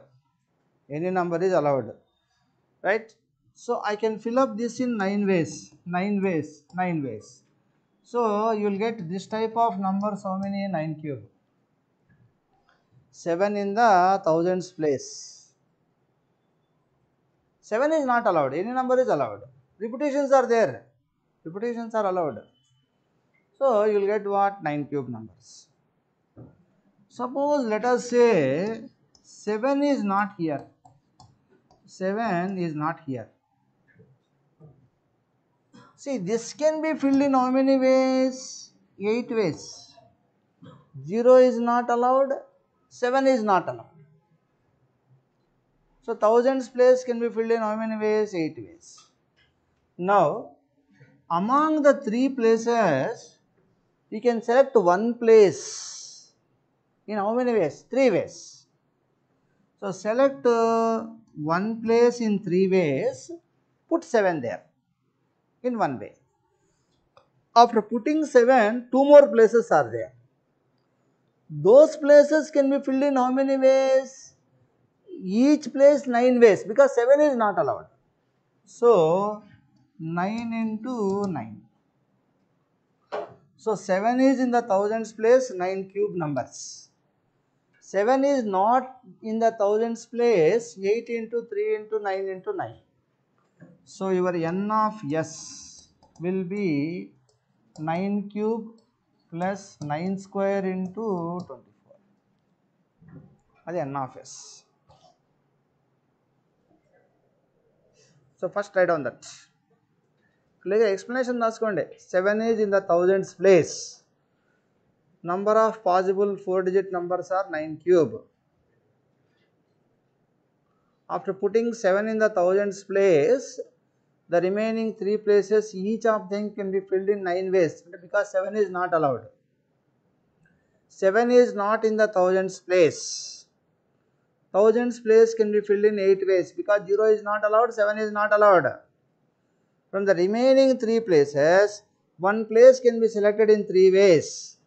Speaker 1: Any number is allowed, right? So I can fill up this in 9 ways. So you will get this type of numbers. How many? 9 cube. 7 in the thousands place, 7 is not allowed, any number is allowed. Repetitions are there, repetitions are allowed. So you will get what? 9 cube numbers. Suppose let us say 7 is not here. 7 is not here. See, this can be filled in how many ways? 8 ways. 0 is not allowed, 7 is not allowed. So thousands place can be filled in how many ways? 8 ways. Now, among the 3 places, you can select one place in how many ways? 3 ways. So select one place in 3 ways, put 7 there in one way. After putting 7, 2 more places are there. Those places can be filled in how many ways? Each place 9 ways, because 7 is not allowed. So 9 into 9. So 7 is in the thousands place, 9 cube numbers. 7 is not in the thousands place, 8 into 3 into 9 into 9. So your n of s will be 9 cube plus 9 square into 24. That is n of s. So first write down that. Clear explanation రాసుకోండి. 7 is in the thousands place. Number of possible 4-digit numbers are 9 cube. After putting 7 in the thousands place, the remaining 3 places, each of them can be filled in 9 ways, because 7 is not allowed. 7 is not in the thousands place. Thousands place can be filled in 8 ways, because 0 is not allowed, 7 is not allowed. From the remaining 3 places, one place can be selected in 3 ways.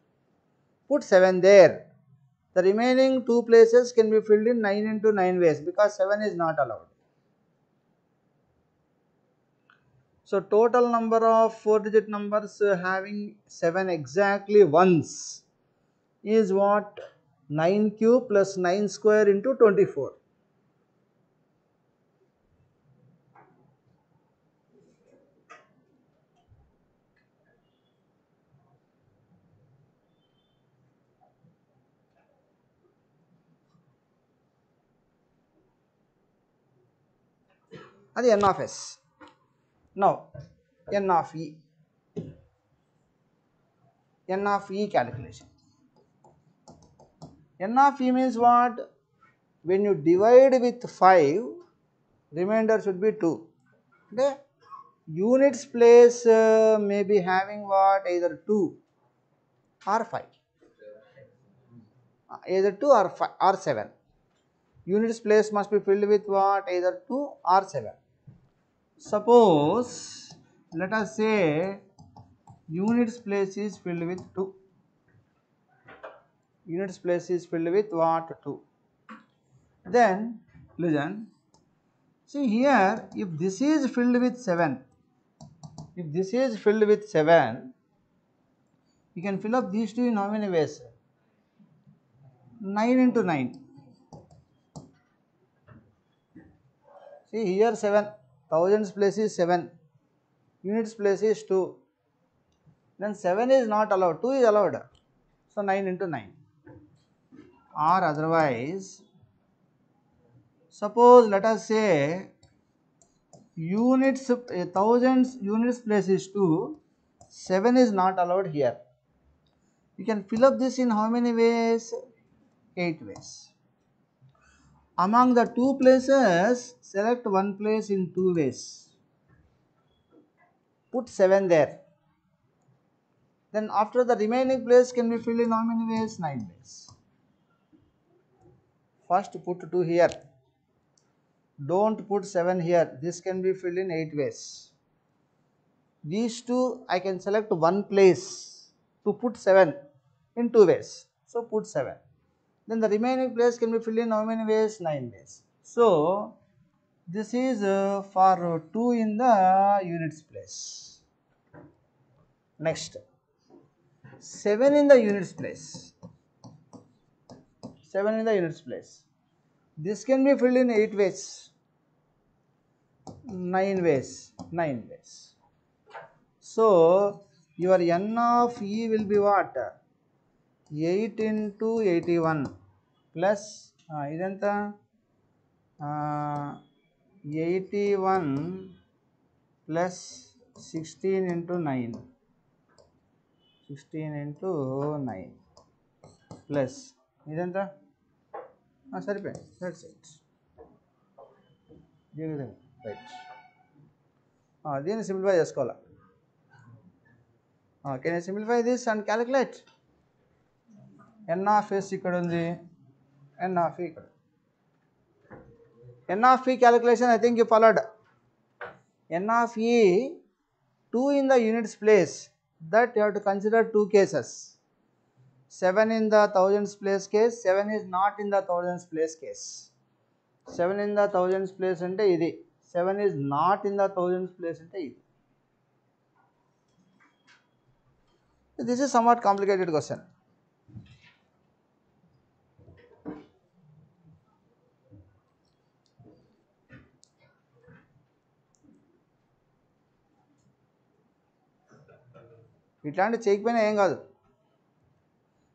Speaker 1: Put 7 there. The remaining 2 places can be filled in 9 into 9 ways, because 7 is not allowed. So total number of 4-digit numbers having 7 exactly once is what? 9 cube plus 9 square into 24. That is n of s. Now n of e. N of e calculation. N of e means what? When you divide with 5, remainder should be 2. Okay? Units place may be having what? Either 2 or 5. Either 2 or 5 or 7. Units place must be filled with what? Either 2 or 7. Suppose let us say units place is filled with 2. Units place is filled with what? 2. Then listen, see here, if this is filled with 7, if this is filled with 7, you can fill up these two in how many ways? 9 into 9. See here 7, thousands place is 7, units place is 2. Then 7 is not allowed, 2 is allowed. So 9 into 9. Or otherwise, suppose let us say units, thousands units place is 2, 7 is not allowed here. You can fill up this in how many ways? 8 ways. Among the 2 places, select one place in 2 ways. Put 7 there. Then after the remaining place can be filled in how many ways? 9 ways. First put 2 here. Don't put 7 here. This can be filled in 8 ways. These two I can select one place to put 7 in 2 ways. So put 7. Then the remaining place can be filled in how many ways? 9 ways. So this is for 2 in the units place. Next, 7 in the units place. 7 in the units place. This can be filled in 8 ways. 9 ways. 9 ways. So your n of e will be what? 8 into 81 plus identa 81 plus 16 into 9. 16 into 9 plus identa సరిపోయింది. That's it. Right. దీన్ని simplify చేసుకోవాలి. Can you simplify this and calculate? N of S ఇక్కడ ఉంది, N of E ఇక్కడ. N of E calculation I think you followed. N of E 2 in the units place, that you have to consider 2 cases. 7 in the thousands place case, 7 is not in the thousands place case. 7 in the thousands place ante idi, 7 is not in the thousands place ante idi. This is somewhat complicated question. ఇట్లాంటి చేయకపోయినా ఏం కాదు.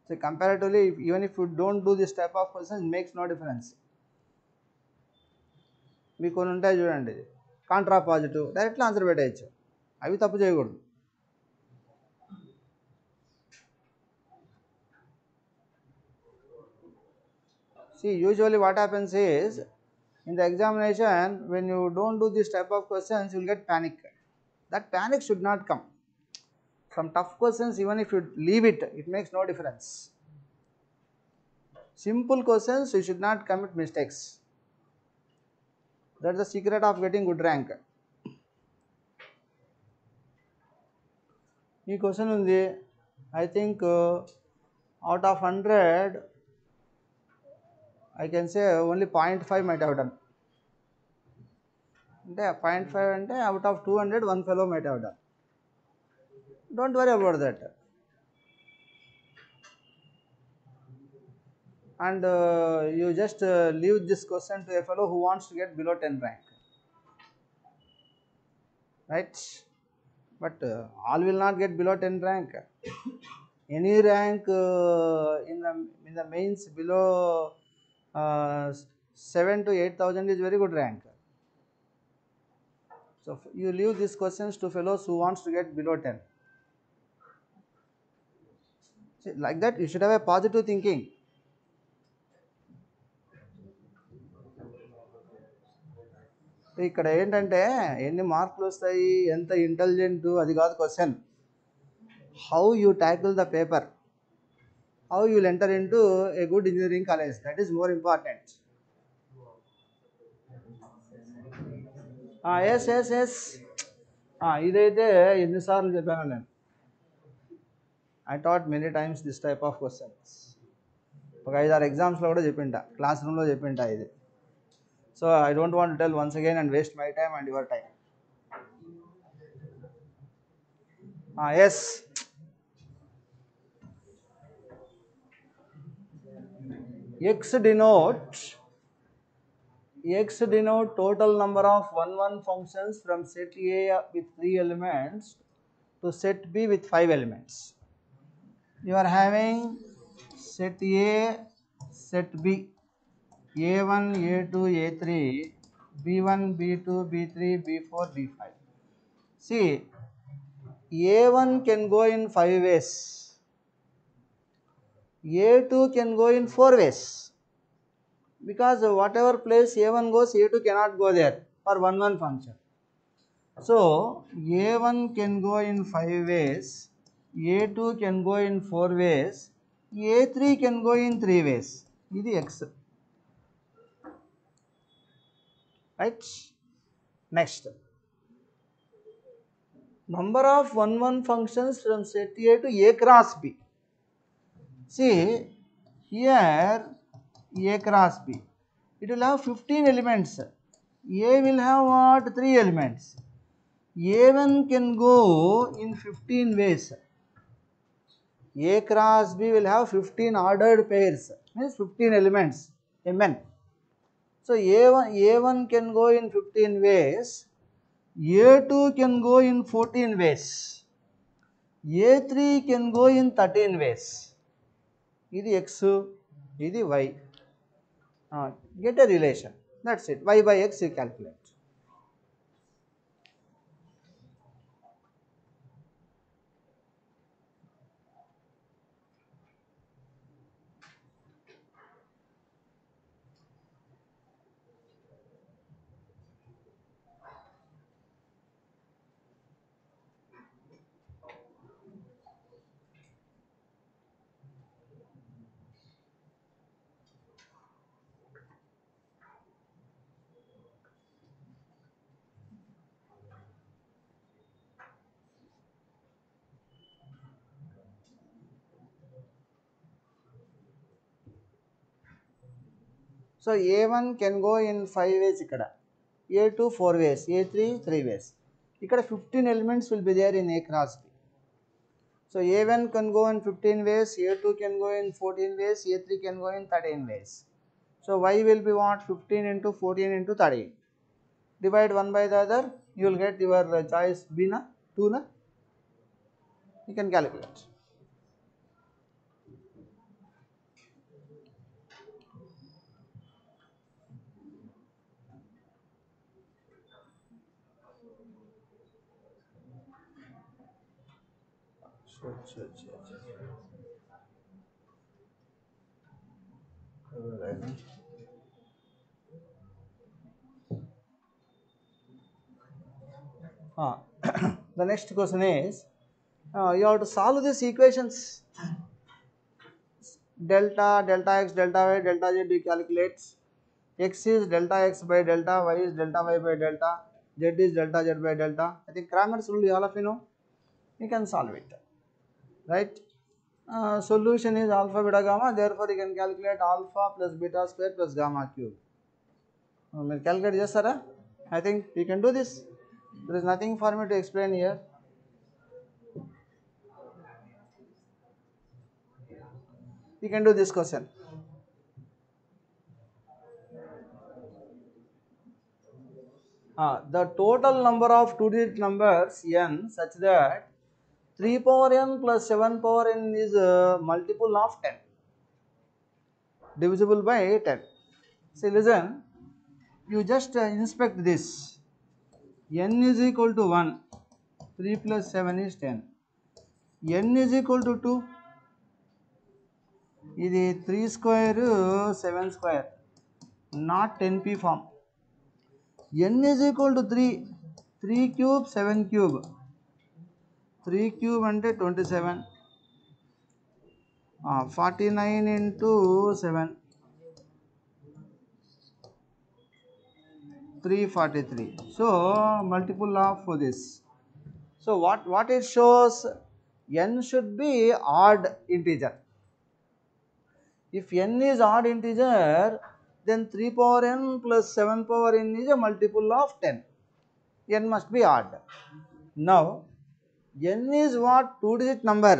Speaker 1: So comparatively even if you don't do this type of questions makes no difference. మీకు కొన్ని ఉంటాయి చూడండి, Contra positive directly answer పెట్టేయచ్చు, అవి తప్పు చేయకూడదు. See, usually what happens is, in the examination, when you don't do this type of questions, you will get panic. That panic should not come. Some tough questions, even if you leave it, it makes no difference. Simple questions, you should not commit mistakes. That's the secret of getting good rank. This question undi, I think out of 100, I can say only 0.5 might have done. అంటే 0.5 అంటే out of 200 one fellow might have done. Don't worry about that. And you just leave this question to a fellow who wants to get below 10 rank. Right? But all will not get below 10 rank. Any rank in the mains below 7 to 8,000 is very good rank. So you leave these questions to fellows who wants to get below 10. See, like that you should have a positive thinking. ఇక్కడ ఏంటంటే ఎన్ని మార్కులు వస్తాయి, ఎంత intelligent అది కాదు question. How you tackle the paper, how you will enter into a good engineering college, that is more important. Yes yes yes ఇదైతే ఎన్నిసార్లు చెప్పాను నేను. I taught many times this type of questions. ఒక 5-6 ఎగ్జామ్స్లో కూడా చెప్పింటా, class రూమ్లో చెప్పింటా ఇది. So I don't want to tell once again and waste my time and your time. Yes. X denote total number of 1 functions from set A with 3 elements to set B with 5 elements. You are having set A, set B, A1, A2, A3, B1, B2, B3, B4, B5. See, A1 can go in 5 ways, A2 can go in 4 ways, because whatever place A1 goes, A2 cannot go there for 1 function. So A1 can go in 5 ways, A2 can go in 4 ways, A3 can go in 3 ways. This is X. Right? Next, number of 1 functions from set A to A cross B. See, here A cross B, it will have 15 elements. A will have what? 3 elements. A1 can go in 15 ways. A cross B will have 15 ordered pairs, means 15 elements, Mn. So A1 can go in 15 ways, A2 can go in 14 ways, A3 can go in 13 ways. This X, this Y. Get a relation. That's it. Y by X you calculate. So A1 can go in 5 ways ikkada, A2 4 ways, A3 3 ways. Ikkada 15 elements will be there in A cross B. So A1 can go in 15 ways, A2 can go in 14 ways, A3 can go in 13 ways. So Y will be what? 15 into 14 into 13. Divide one by the other, you will get your choice B na, 2 na. You can calculate. Sure. The next question is, you have to solve these equations. Delta x, delta y, delta z you calculate. X is delta x by delta, y is delta y by delta, z is delta z by delta. I think Cramer's rule all of you know. You can solve it, right? Solution is alpha beta gamma, therefore you can calculate alpha plus beta square plus gamma cube. Calculate chestara? I think you can do this. There is nothing for me to explain here. You can do this question. The total number of two-digit numbers n such that 3 power n plus 7 power n is a multiple of 10, divisible by 10. See, listen, you just inspect this. N is equal to 1, 3 plus 7 is 10. N is equal to 2, ఇది 3 square 7 square, not 10p form. N is equal to 3, 3 cube 7 cube, 3 cube అంటే 27, 49 into 7, 343. So multiple of this. So what it shows, n should be odd integer. If n is odd integer, then 3 power n plus 7 power n is a multiple of 10. N must be odd. Now n is what? Two-digit number.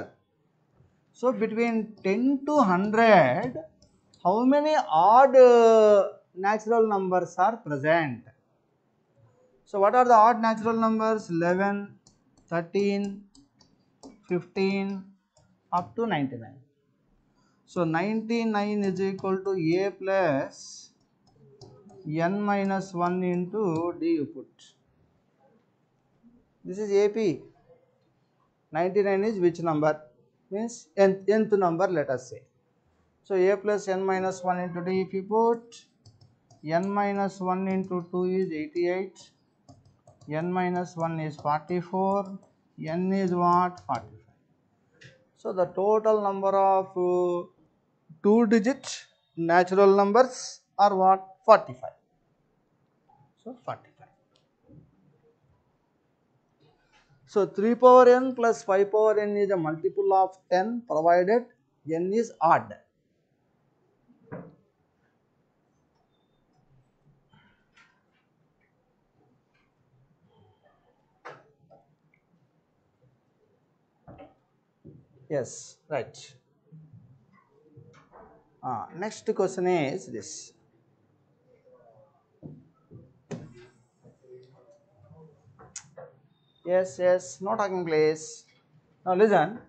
Speaker 1: So between 10 to 100, how many odd natural numbers are present? So what are the odd natural numbers? 11, 13, 15 up to 99. So 99 is equal to a plus n minus 1 into d you put. This is AP. 99 is which number? Means nth number, let us say. So a plus n minus 1 into d, if you put n minus 1 into 2 is 88, n minus 1 is 44, n is what? 45. So the total number of two-digit natural numbers are what? 45. So 45. So 3 power n plus 5 power n is a multiple of 10 provided n is odd. Yes, right. Next question is this. Yes, yes, no talking place. Now listen,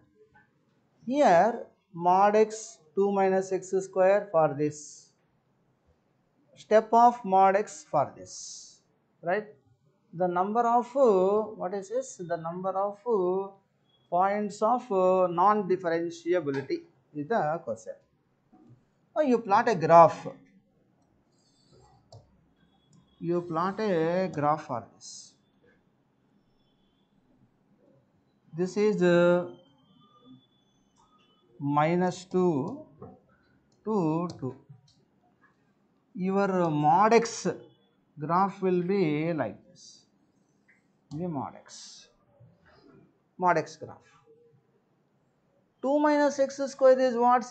Speaker 1: here mod x 2 minus x square for this, step of mod x for this, right? The number of, what is this? The number of points of non-differentiability is the question. Now you plot a graph. You plot a graph for this. This is -2 to 2. Your mod x graph will be like this. The mod x graph. 2 minus x square is what?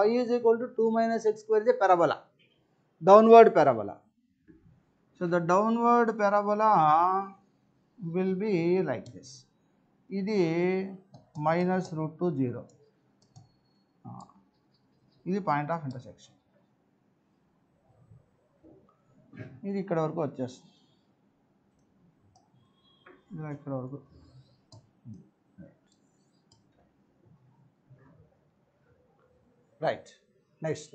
Speaker 1: Y is equal to 2 minus x square is a parabola, downward parabola. So the downward parabola will be like this. This minus root to 0. This point of intersection. ఇది ఇక్కడ వరకు వచ్చేస్తుంది. ఇలా ఇక్కడ వరకు. Right. Next.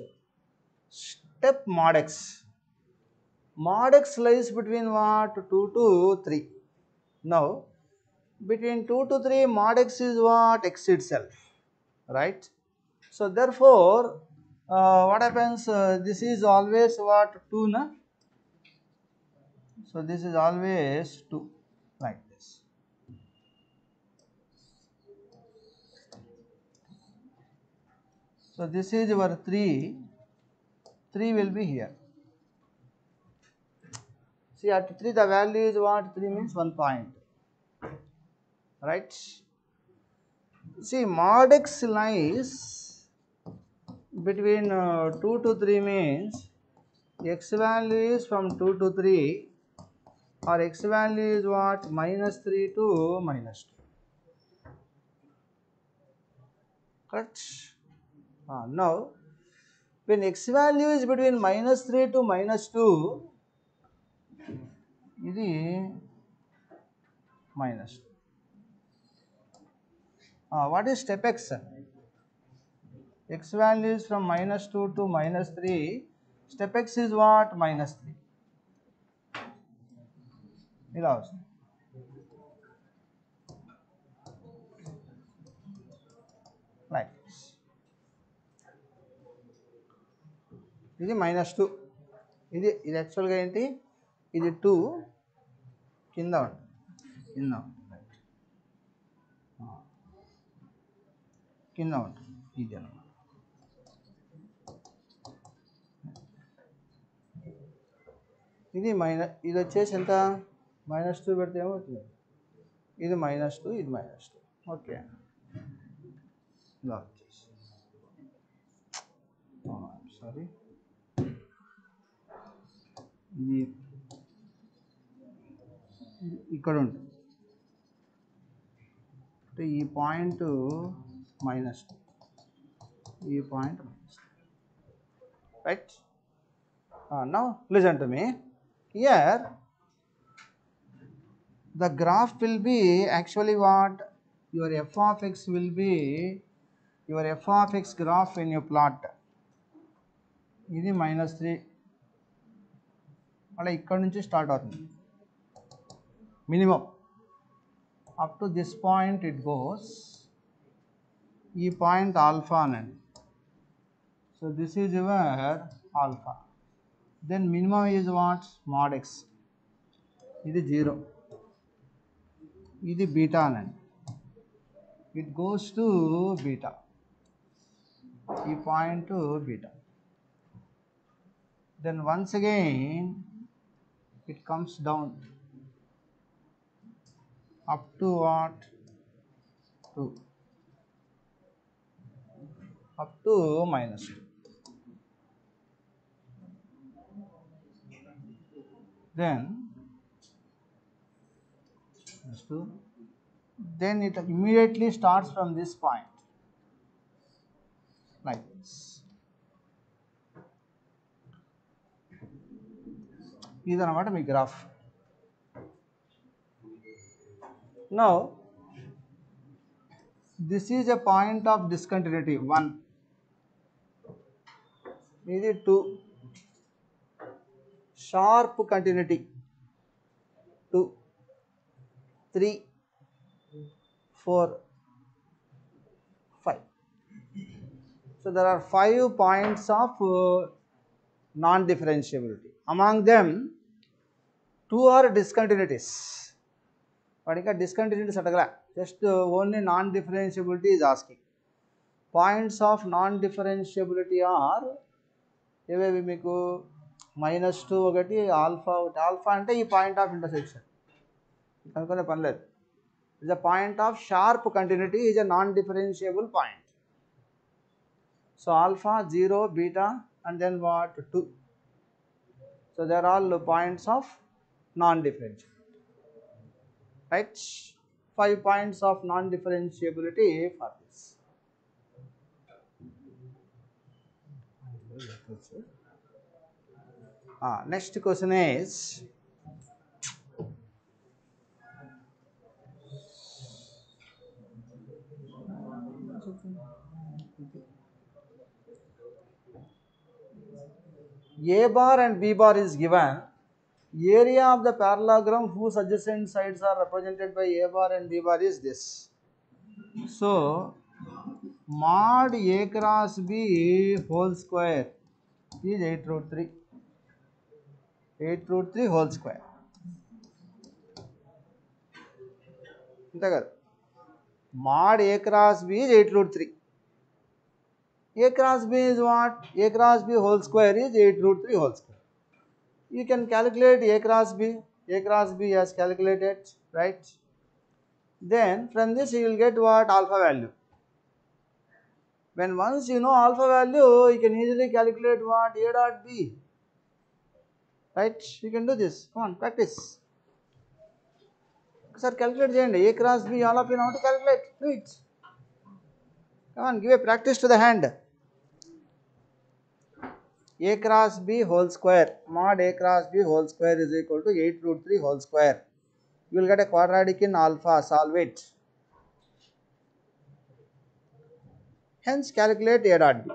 Speaker 1: Step mod x. Mod x lies between what? 2 to 3. Now, between 2 to 3, mod x is what? X itself. Right? So, therefore, what happens? This is always what? 2, na? So, this is always 2, like this. So, this is your 3. 3 will be here. See, at 3 the value is what? 3 means 1 point. Right? See, mod x lies between 2 to 3 means x value is from 2 to 3, or x value is what? -3 to -2. Correct? Now, when x value is between -3 to -2, ఇది -2. What is step x? X value is from -2 to -3. Step x is what? -3. ఇలా వస్తుంది. Like this. ఇది -2. ఇది యాక్చువల్గా ఏంటి? ఇది 2 కింద ఉంటుంది. కింద ఉంటుంది. ఇది అన్నమాట. ఇది ఇది వచ్చేసి ఎంత? -2 పెడితే ఏమవుతుంది? ఇది -2, ఇది -2. ఓకే, ఇలా వచ్చేసి సారీ, ఇది ఇక్కడ ఉంటుంది. అంటే ఈ పాయింట్ -2, ఈ point -2. Right? Now listen to me. Here the graph will be actually what? Your f of x will be your f of x graph when you plot. ఇది -3, అలా ఇక్కడ నుంచి స్టార్ట్ అవుతుంది. Minimum up to this point it goes. ఈ point alpha అనండి. So this is your alpha. Then minimum is what? mod x. ఇది 0. ఇది beta అనండి. It goes to beta. ఈ point beta. Then once again it comes down up to what? 2. Up to -2. Then -2. Then it immediately starts from this point, like this. ఇదన్నమాట మీ graph. Now this is a point of discontinuity 1, ఇది 2, sharp continuity 2, 3, 4, 5. So there are 5 points of non-differentiability. Among them 2 are discontinuities. వాడికి discontinuities అడగలే, just only non-differentiability is asking. Points of non-differentiability are ఏవేవి మీకు -2 ఒకటి, alpha ఒకటి. Alpha అంటే ఈ point of intersection కనుక్కునే పని లేదు. is a point of sharp continuity, is a non-differentiable point. So alpha, 0, beta, and then what? 2. So they are all points of non-differentiability. Right? 5 points of non-differentiability for this. Next question is, A bar and B bar is given. Area of the parallelogram whose adjacent sides are represented by A bar and B bar is this. So mod A cross B whole square is 8 root 3. 8 root 3 whole square. అంతే కదా. mod A cross B is 8 root 3. A cross B is what? A cross B whole square is 8 root 3 whole square. You can calculate A cross B. A cross B has calculated, right? Then from this you will get what? Alpha value. When once you know alpha value, you can easily calculate what? A dot B. Right? You can do this. Come on, practice. Sir, calculate చేయండి. A cross B, all of you know how to calculate. Do it. Come on, give a practice to the hand. A cross B whole square, mod A cross B whole square is equal to 8 root 3 whole square. You will get a quadratic in alpha, solve it. Hence calculate A dot B.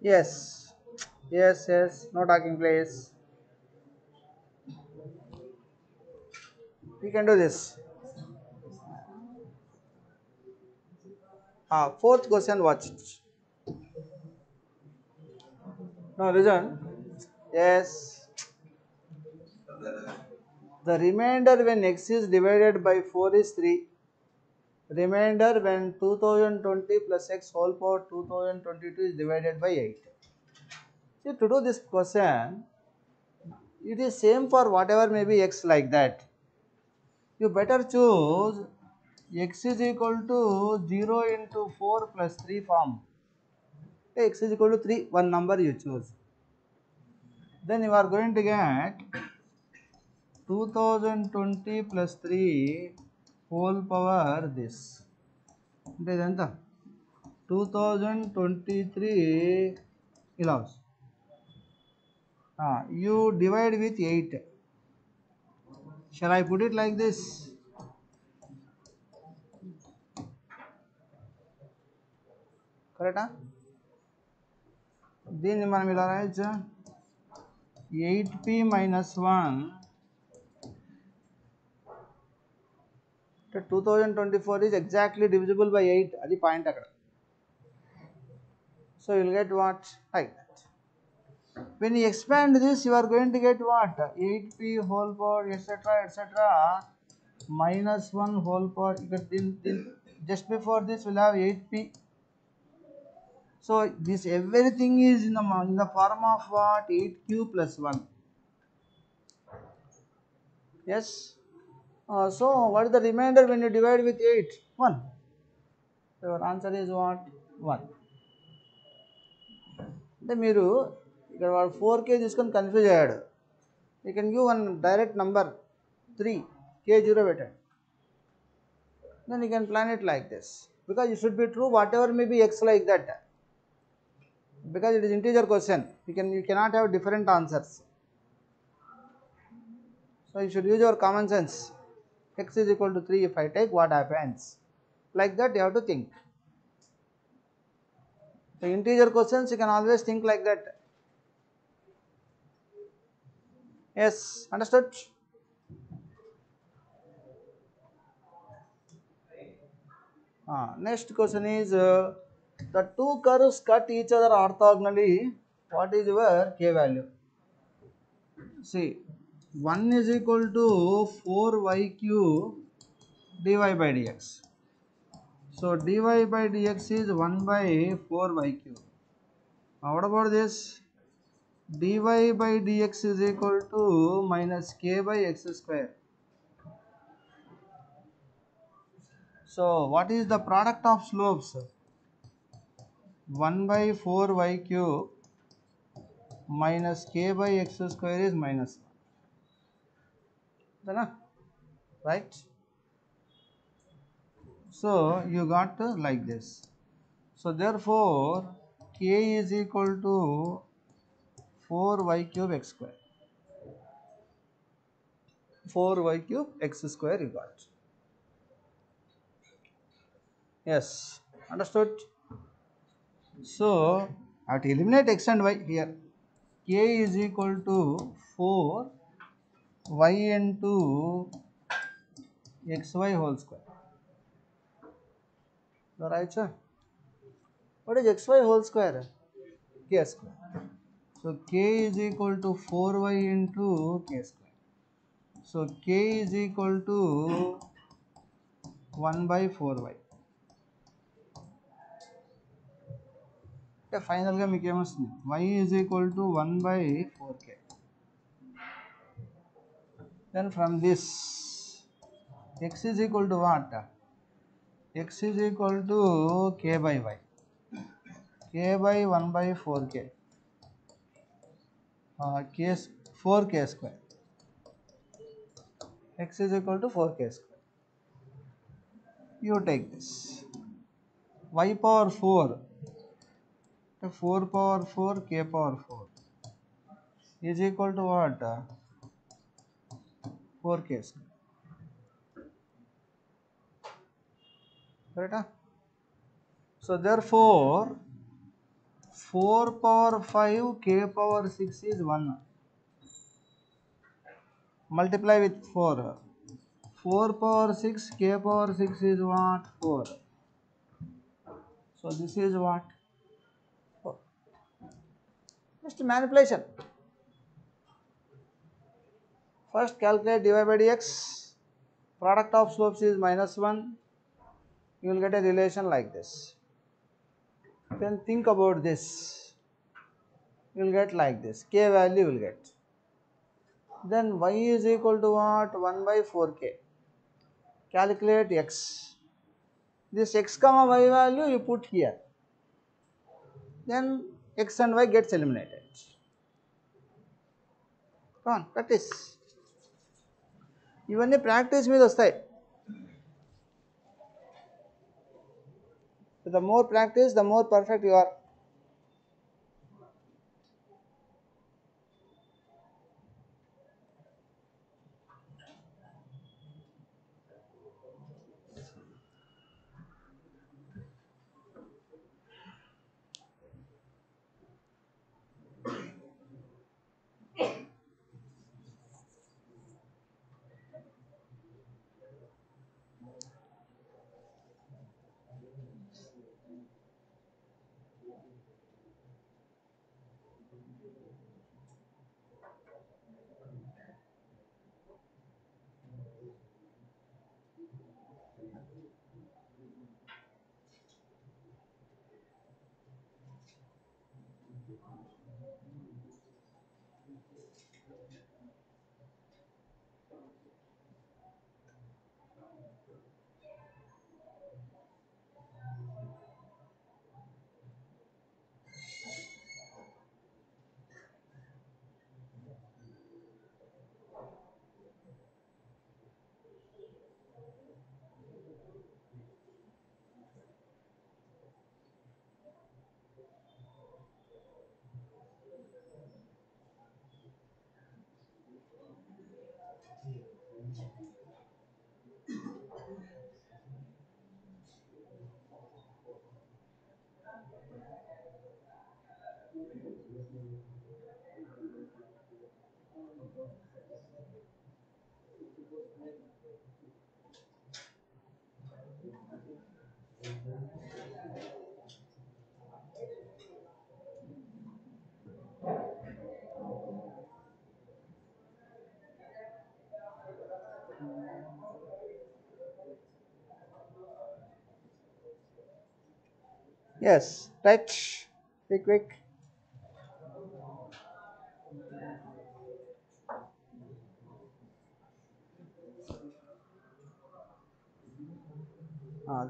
Speaker 1: Yes, yes, yes. No talking, please. We can do this. Fourth question, watch it. Now listen. Yes. The remainder when x is divided by 4 is 3. Remainder when 2020 plus x whole power 2022 is divided by 8. See, to do this question, It is same for whatever may be x like that. You better choose x is equal to 0 into 4 plus 3 form. X is equal to 3, one number you choose. Then you are going to get 2020 plus 3 whole power this. అంటే ఇదంతా 2023 ఇలా వస్తుంది. You divide with 8. Shall I put it like this? కరెక్టా? దీన్ని మనం ఇలా రాయొచ్చు. 8p minus 1 2024 is exactly divisible by 8. అది పాయింట్ అక్కడ. So you will get what? Like that. When you expand this, you are going to get what? 8p whole power etc etc minus 1 whole power. Just before this we'll have 8p. So this everything is in the form of what? 8q plus 1. Yes. So what is the remainder when you divide with 8? 1. So your answer is what? 1. అంటే మీరు ఇక్కడ వాడు 4k తీసుకొని confuse అయ్యాడు. You can give one direct number 3 k0 పెట్టండి. Then you can plan it like this, because it should be true whatever may be x like that, because it is integer question. You cannot have different answers. So you should use your common sense. X is equal to 3, if I take, what happens? Like that you have to think. So integer questions you can always think like that. Yes, understood? Next question is, the two curves cut each other orthogonally. What is your k value? See, 1 is equal to 4y cube dy by dx. So dy by dx is 1 by 4y cube. Now what about this? Dy by dx is equal to minus k by x square. So what is the product of slopes? 1 by 4y cube minus k by x square is minus 1. Right? So you got like this. So therefore k is equal to 4y cube x square. 4y cube x square you got. Yes, understood? So I have to eliminate x and y here. K is equal to 4y into xy whole square. Right, sir? What is xy whole square? K square. So k is equal to 4y into k square. So k is equal to 1 by 4y. Final గా మీకు ఏమొస్తుంది? y is equal to 1 by 4k. Then from this, x is equal to what? X is equal to k by y. K by 1 by 4k. 4k square. X is equal to 4k square. You take this. Y power 4. 4 power 4 k power 4 is equal to what? 4k square. Right? So therefore 4 power 5 k power 6 is 1. Multiply with 4. 4 power 6 k power 6 is what? 4. So this is what? 4. Just manipulation. First calculate dy by dx. Product of slopes is minus 1. You will get a relation like this. Then think about this. You will get like this. K value you will get. then y is equal to what? 1 by 4k. Calculate x. This x comma y value you put here. Then x and y gets eliminated. Come on, practice. ఇవన్నీ practice మీద వస్తాయి. The more practice, the more perfect you are. Yes, right. Quick, quick.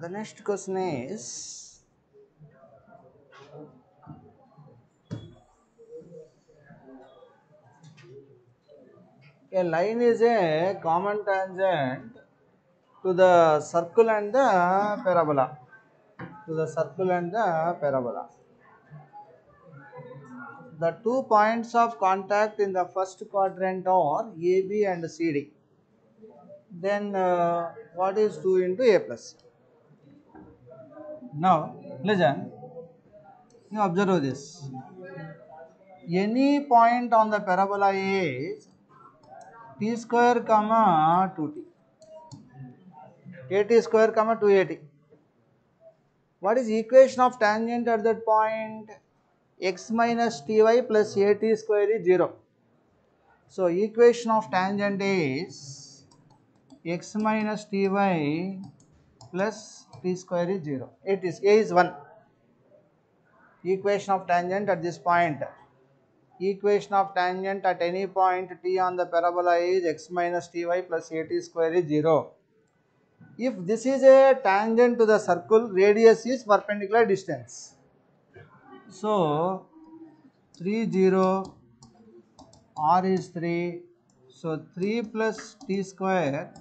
Speaker 1: The next question is, a line is a common tangent to the circle and the parabola. To the circle and the parabola. The 2 points of contact in the first quadrant are A, B and C, D. Then what is 2 into A plus? Now, listen, you observe this. Any point on the parabola is t square comma 2t. At square comma 2at. What is equation of tangent at that point? X minus ty plus at square is 0. So equation of tangent is x minus ty plus t square is 0. It is a is 1. Equation of tangent at this point. Equation of tangent at any point t on the parabola is x minus ty plus at square is 0. If this is a tangent to the circle, radius is perpendicular distance. So 3 0, r is 3. So 3 plus t square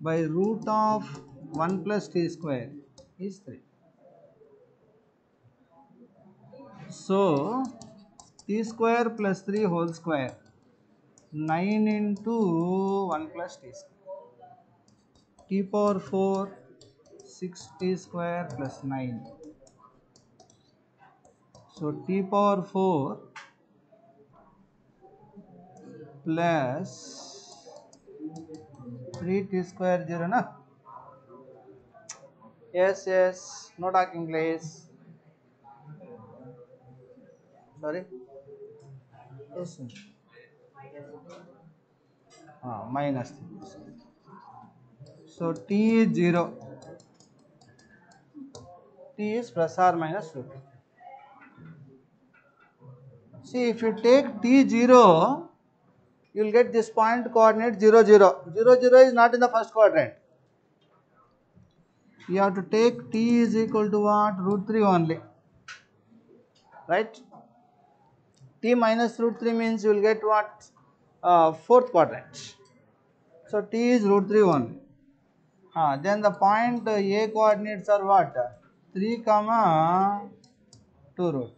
Speaker 1: by root of 1 plus t square is 3. So t square plus 3 whole square, 9 into 1 plus t square. T power 4, 6t square plus 9. So t power 4 plus 3t square 0 na? Yes, yes, no talking please. Sorry? Yes. Minus 3. So t is 0. T is plus or minus 2. See, if you take t0, you will get this point coordinate 0, 0. 0, 0 is not in the first quadrant. You have to take t is equal to what? Root 3 only. Right? T minus root 3 means you will get what? Fourth quadrant. So t is root 3 only. Then the point a coordinates are what? 3 comma 2 root.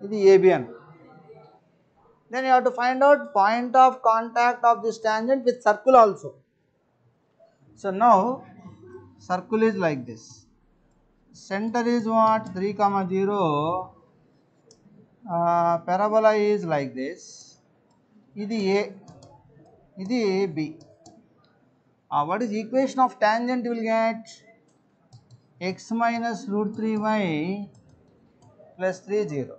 Speaker 1: This is ABN. Then you have to find out point of contact of this tangent with circle also. So now circle is like this. Center is what? 3 comma 0. Parabola is like this. This is A. This is B. What is equation of tangent you will get? X minus root 3y plus 3, 0.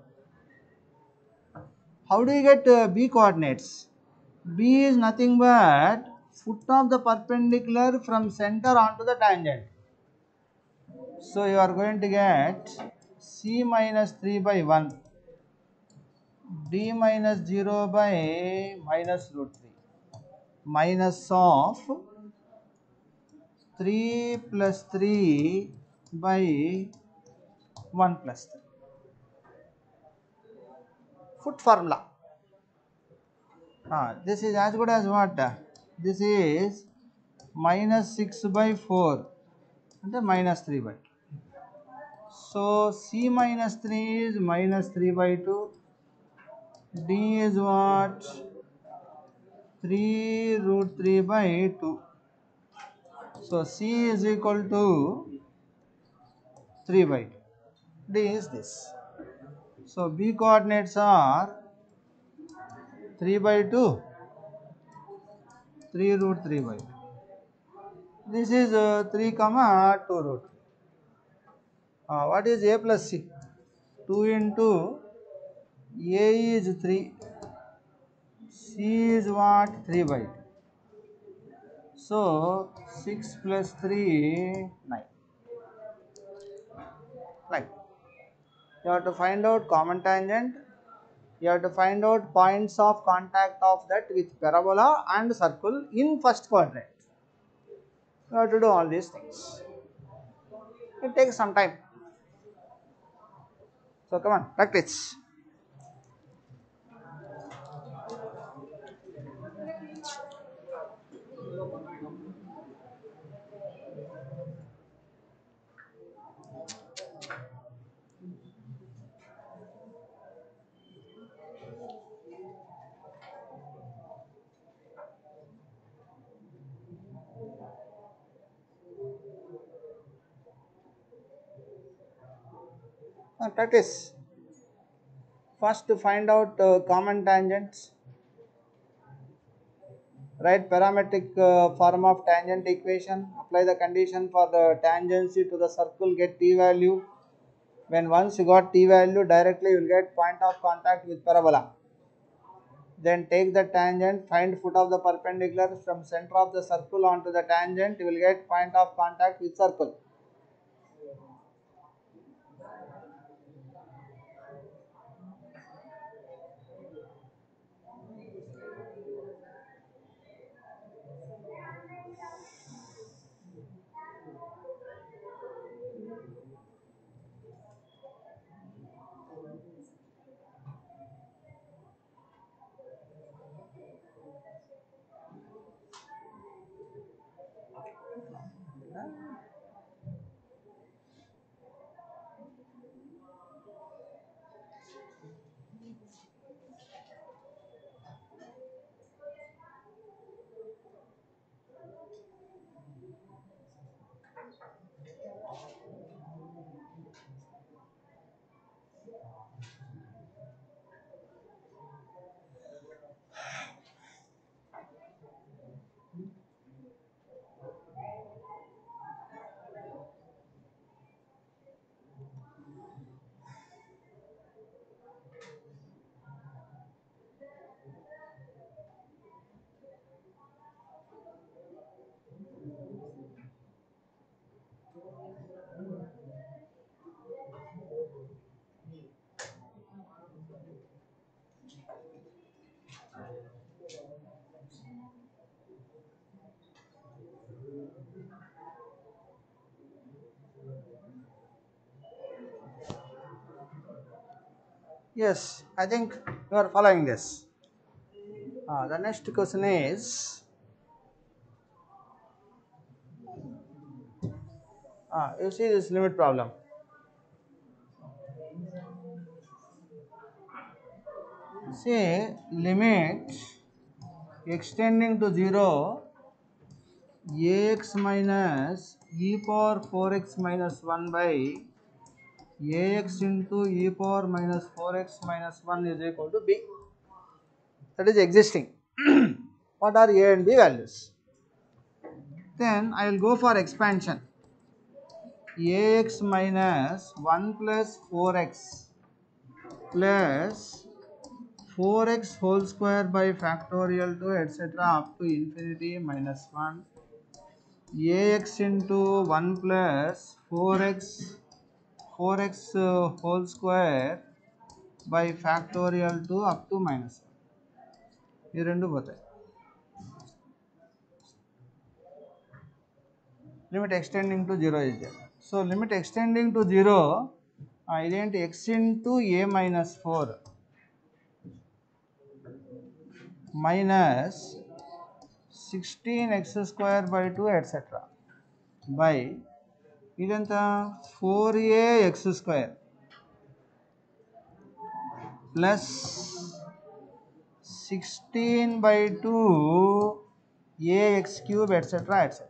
Speaker 1: How do you get B coordinates? B is nothing but foot of the perpendicular from center onto the tangent. So you are going to get C minus 3 by 1, D minus 0 by minus root 3, minus of 3 plus 3 by 1 plus 3. Foot formula. This is as good as what? This is minus 6 by 4 and minus 3 by 2. So C minus 3 is minus 3 by 2. D is what? 3 root 3 by 2. So C is equal to 3 by 2. D is this. So B coordinates are 3 by 2, 3 root 3 by 2. This is 3 comma 2 root. What is A plus C? 2 into A is 3, C is what? 3 by 2. So 6 plus 3, 9. Right. You have to find out common tangent. You have to find out points of contact of that with parabola and circle in first quadrant. You have to do all these things. It takes some time. So come on, practice. Practice. First to find out common tangents. Write parametric form of tangent equation. Apply the condition for the tangency to the circle. Get t value. When once you got t value, directly you will get point of contact with parabola. Then take the tangent, find foot of the perpendicular from center of the circle onto the tangent, you will get point of contact with circle. Yes, I think you are following this. The next question is, you see this limit problem. Say limit extending to 0 ax minus e power 4x minus 1 by ax into e power minus 4x minus 1 is equal to b. That is existing. What are a and b values? Then I will go for expansion. Ax minus 1 plus 4x plus 4x whole square by factorial to etc. up to infinity minus 1 ax into 1 plus 4x whole square by factorial to up to minus 1 ఈ రెండు పోతాయి limit extending to 0 is there. So limit extending to 0 ఇదేంటి x into a minus 4 minus 16x square by 2 etc. by ఇదంత 4ax square plus 16 by 2 ax cube etc. etc.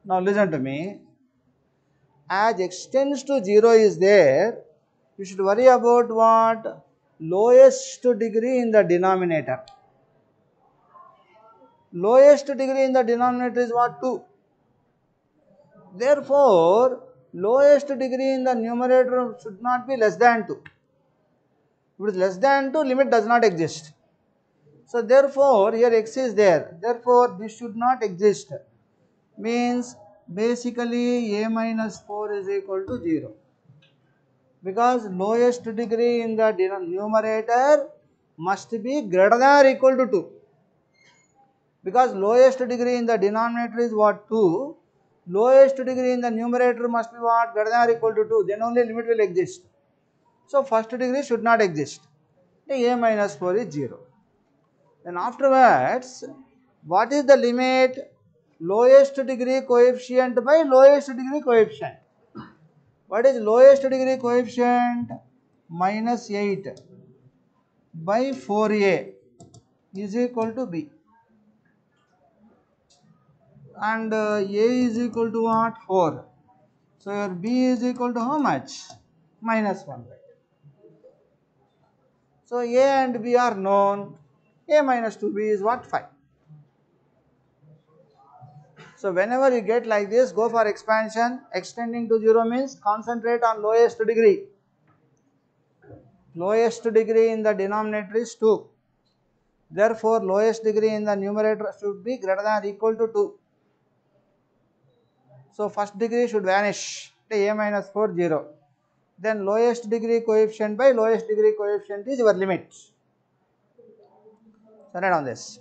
Speaker 1: Now listen to me. As extends to 0 is there, you should worry about what? Lowest degree in the denominator. Lowest degree in the denominator is what? 2. Therefore, lowest degree in the numerator should not be less than 2. If it is less than 2, limit does not exist. So therefore, here x is there. Therefore, this should not exist. Means basically a minus 4 is equal to 0. Because lowest degree in the numerator must be greater than or equal to 2. Because lowest degree in the denominator is what? 2. Lowest degree in the numerator must be what? Greater than or equal to 2. Then only limit will exist. So first degree should not exist. A minus 4 is 0. Then afterwards, what is the limit? Lowest degree coefficient by lowest degree coefficient. What is lowest degree coefficient? Minus 8 by 4a is equal to b. And a is equal to what? 4. So your b is equal to how much? Minus 1. So a and b are known. A minus 2b is what? 5. So whenever you get like this, go for expansion. Extending to 0 means concentrate on lowest degree. Lowest degree in the denominator is 2. Therefore, lowest degree in the numerator should be greater than or equal to 2. So first degree should vanish. A minus 4, 0. Then lowest degree coefficient by lowest degree coefficient is your limit. So write on this.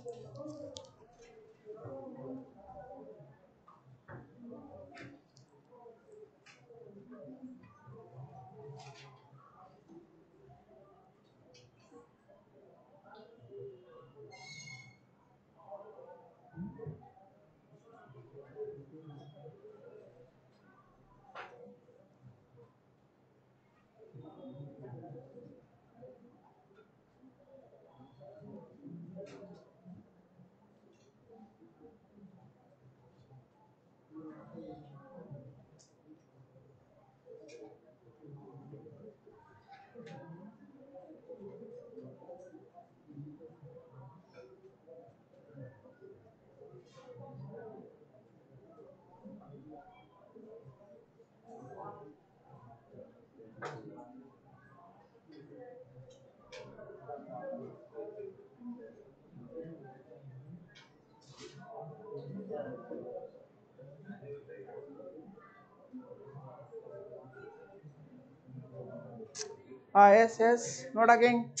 Speaker 1: Yes, no talking.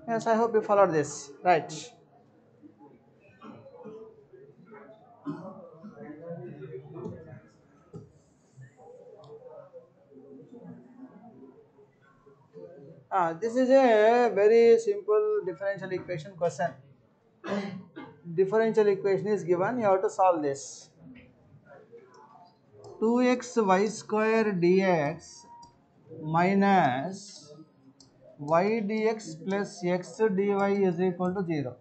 Speaker 1: Yes, I hope you followed this. Right. This is a very simple differential equation question. Differential equation is given, you have to solve this. 2xy square dx minus y dx plus x dy is equal to 0.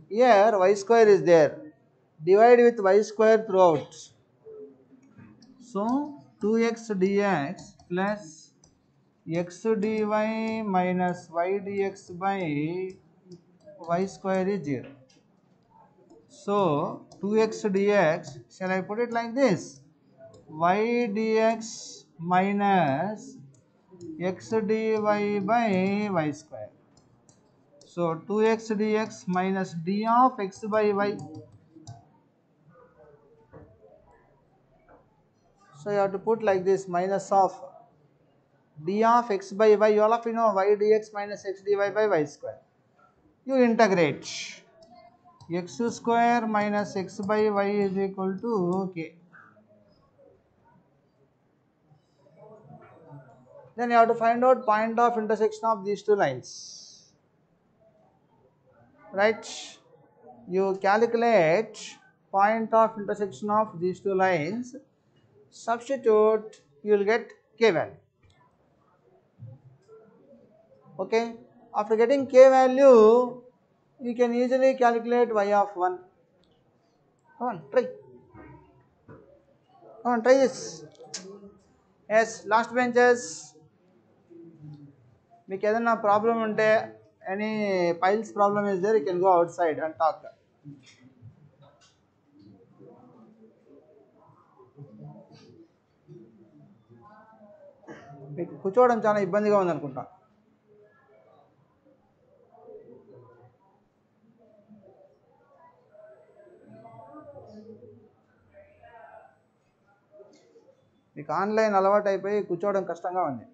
Speaker 1: Here y square is there. Divide with y square throughout. So 2x dx plus x dy minus y dx by y square is 0. So 2x dx, shall I put it like this? Y dx minus x dy by y square. So 2x dx minus d of x by y. So you have to put like this, minus of d of x by y. All of you know y dx minus x dy by y square. You integrate. X square minus x by y is equal to k. Then you have to find out point of intersection of these two lines. Right? You calculate point of intersection of these two lines. Substitute, you will get k value. Okay? After getting k value, you can easily calculate y of 1. Come on, try. Come on, try this. Yes, last benches. మీకు ఏదైనా problem ఉంటే any piles problem is there, you can go outside and talk. మీకు కూర్చోవడం చాలా ఇబ్బందిగా ఉందనుకుంటా. మీకు online అలవాటు అయిపోయి కూర్చోవడం కష్టంగా ఉంది.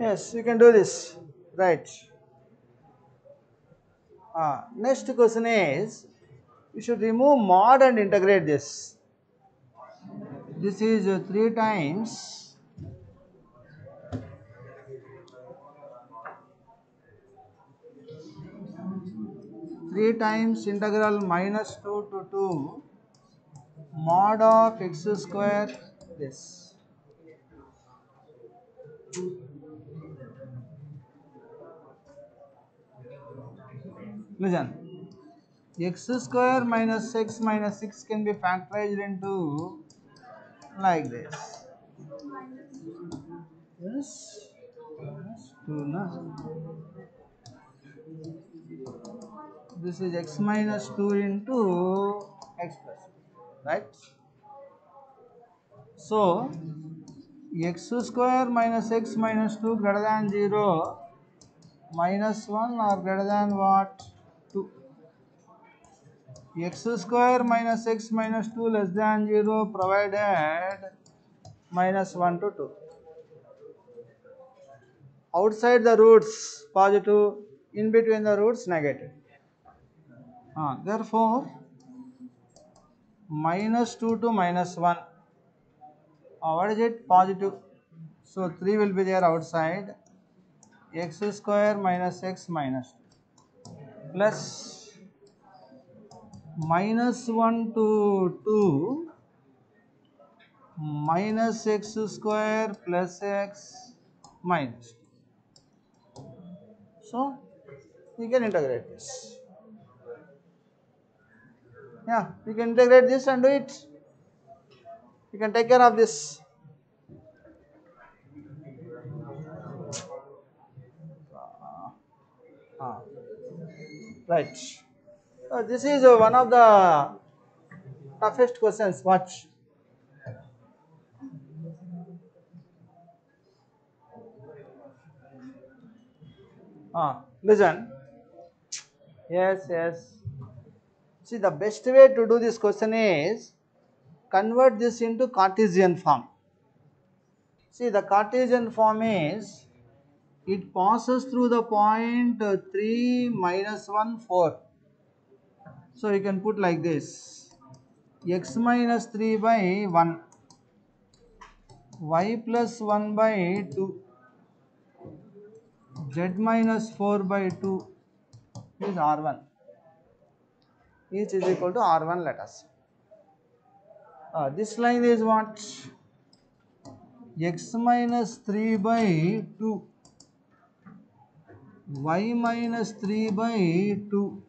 Speaker 1: Yes, you can do this. Right. Next question is, you should remove mod and integrate this. This is 3 times 3 times integral minus 2 to 2 mod of x square this. Listen, x square minus x minus 6 can be factorized into like this. Yes, 2 na. This is x minus 2 into x plus, right? So x square minus x minus 2 greater than 0, minus 1 or greater than what? 2. X square minus x minus 2 less than 0 provided minus 1 to 2. Outside the roots positive, in between the roots negative. Therefore minus 2 to minus 1, what is it? Positive. So 3 will be there outside. X square minus x minus 2 plus minus 1 to 2 minus x square plus x minus 2. So you can integrate this. Yeah, you can integrate this and do it. You can take care of this. Ah, right. This is one of the toughest questions. Watch. Listen. Yes, yes. See, the best way to do this question is convert this into Cartesian form. See, the Cartesian form is it passes through the point 3 minus 1 4. So you can put like this: x minus 3 by 1, y plus 1 by 2, z minus 4 by 2 is r1. Each is equal to r1, let us. This line is what? X minus 3 by 2, y minus 3 by 2,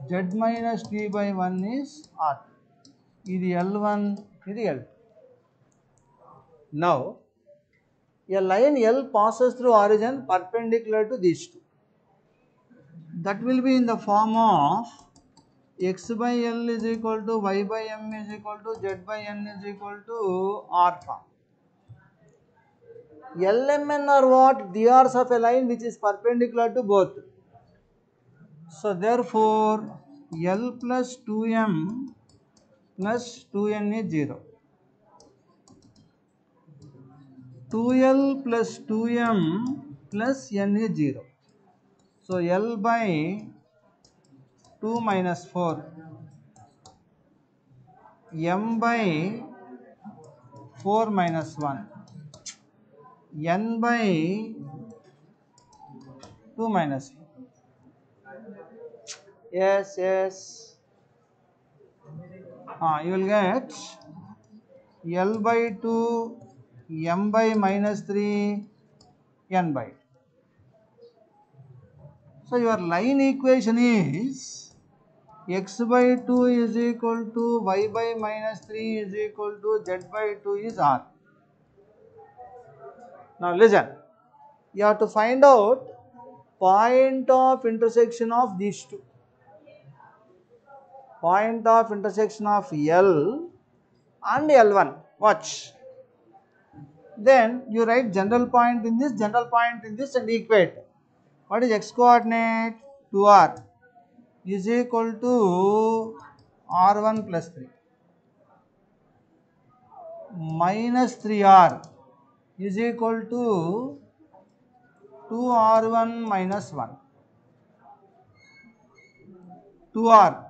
Speaker 1: z minus 3 by 1 is r. This L1, this L2. Now, a line L passes through origin perpendicular to these two. That will be in the form of x by L is equal to y by m is equal to z by n is equal to r form. L, M, N are what? The R's of a line which is perpendicular to both. So therefore, L plus 2m plus 2n is 0. 2L plus 2m plus n is 0. So L by 2 minus 4, m by 4 minus 1, n by 2 minus 1. Yes, yes. You will get L by 2, m by minus 3, n by 2. So your line equation is x by 2 is equal to y by minus 3 is equal to z by 2 is r. Now listen, you have to find out point of intersection of these two. Point of intersection of L and L1. Watch. Then you write general point in this, general point in this and equate. What is x coordinate? 2r is equal to r1 plus 3 minus 3r is equal to 2r1 minus 1. 2r.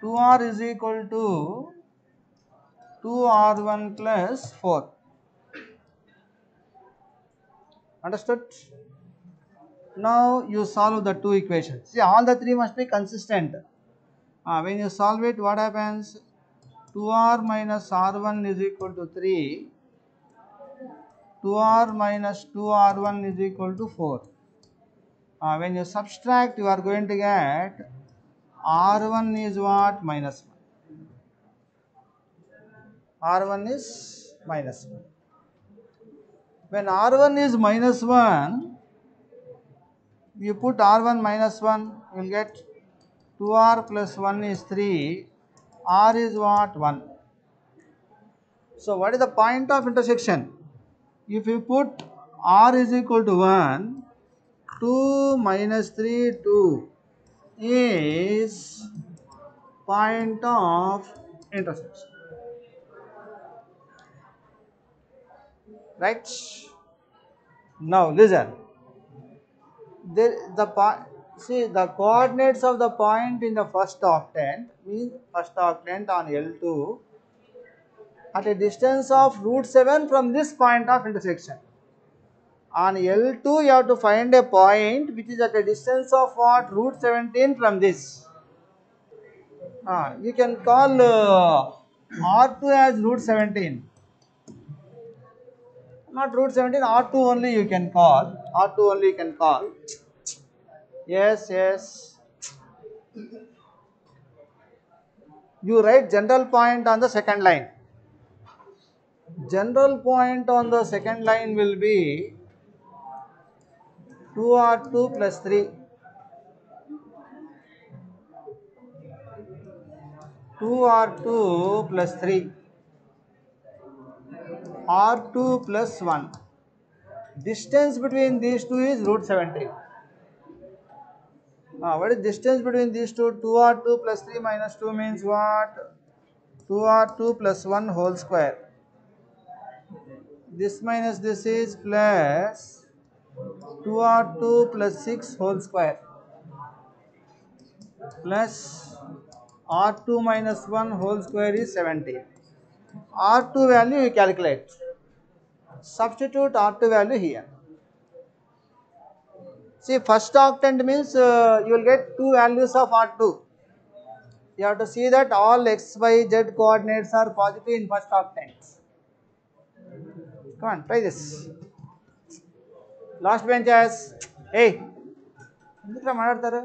Speaker 1: 2r is equal to 2r1 plus 4. Understood? Now you solve the two equations. See, all the three must be consistent. When you solve it, what happens? 2r minus r1 is equal to 3. 2r minus 2r1 is equal to 4. When you subtract, you are going to get r1 is what? Minus 1. r1 is minus 1. When r1 is minus 1, you put r1 minus 1, you will get 2r plus 1 is 3, r is what? 1. So what is the point of intersection? If you put r is equal to 1, 2 minus 3, 2 is point of intersection. Right? Now listen. See, the coordinates of the point in the first octant means first octant on L2 at a distance of root 7 from this point of intersection. On L2 you have to find a point which is at a distance of what? Root 17 from this. You can call R2 as root 17. Not root 17, R2 only you can call. R2 only you can call. Yes, yes. You write general point on the second line. General point on the second line will be 2R2 plus 3. 2R2 plus 3. R2 plus 1. Distance between these two is root 17. What is distance between these two? 2R2 plus 3 minus 2 means what? 2R2 plus 1 whole square. This minus this is plus 2R2 plus 6 whole square plus R2 minus 1 whole square is 17. R2 value you calculate. Substitute R2 value here. See, first octant means you will get two values of R2. You have to see that all x, y, z coordinates are positive in first octant. Come on, try this. Last benches. Hey, ఎందుకు మాట్లాడతారు?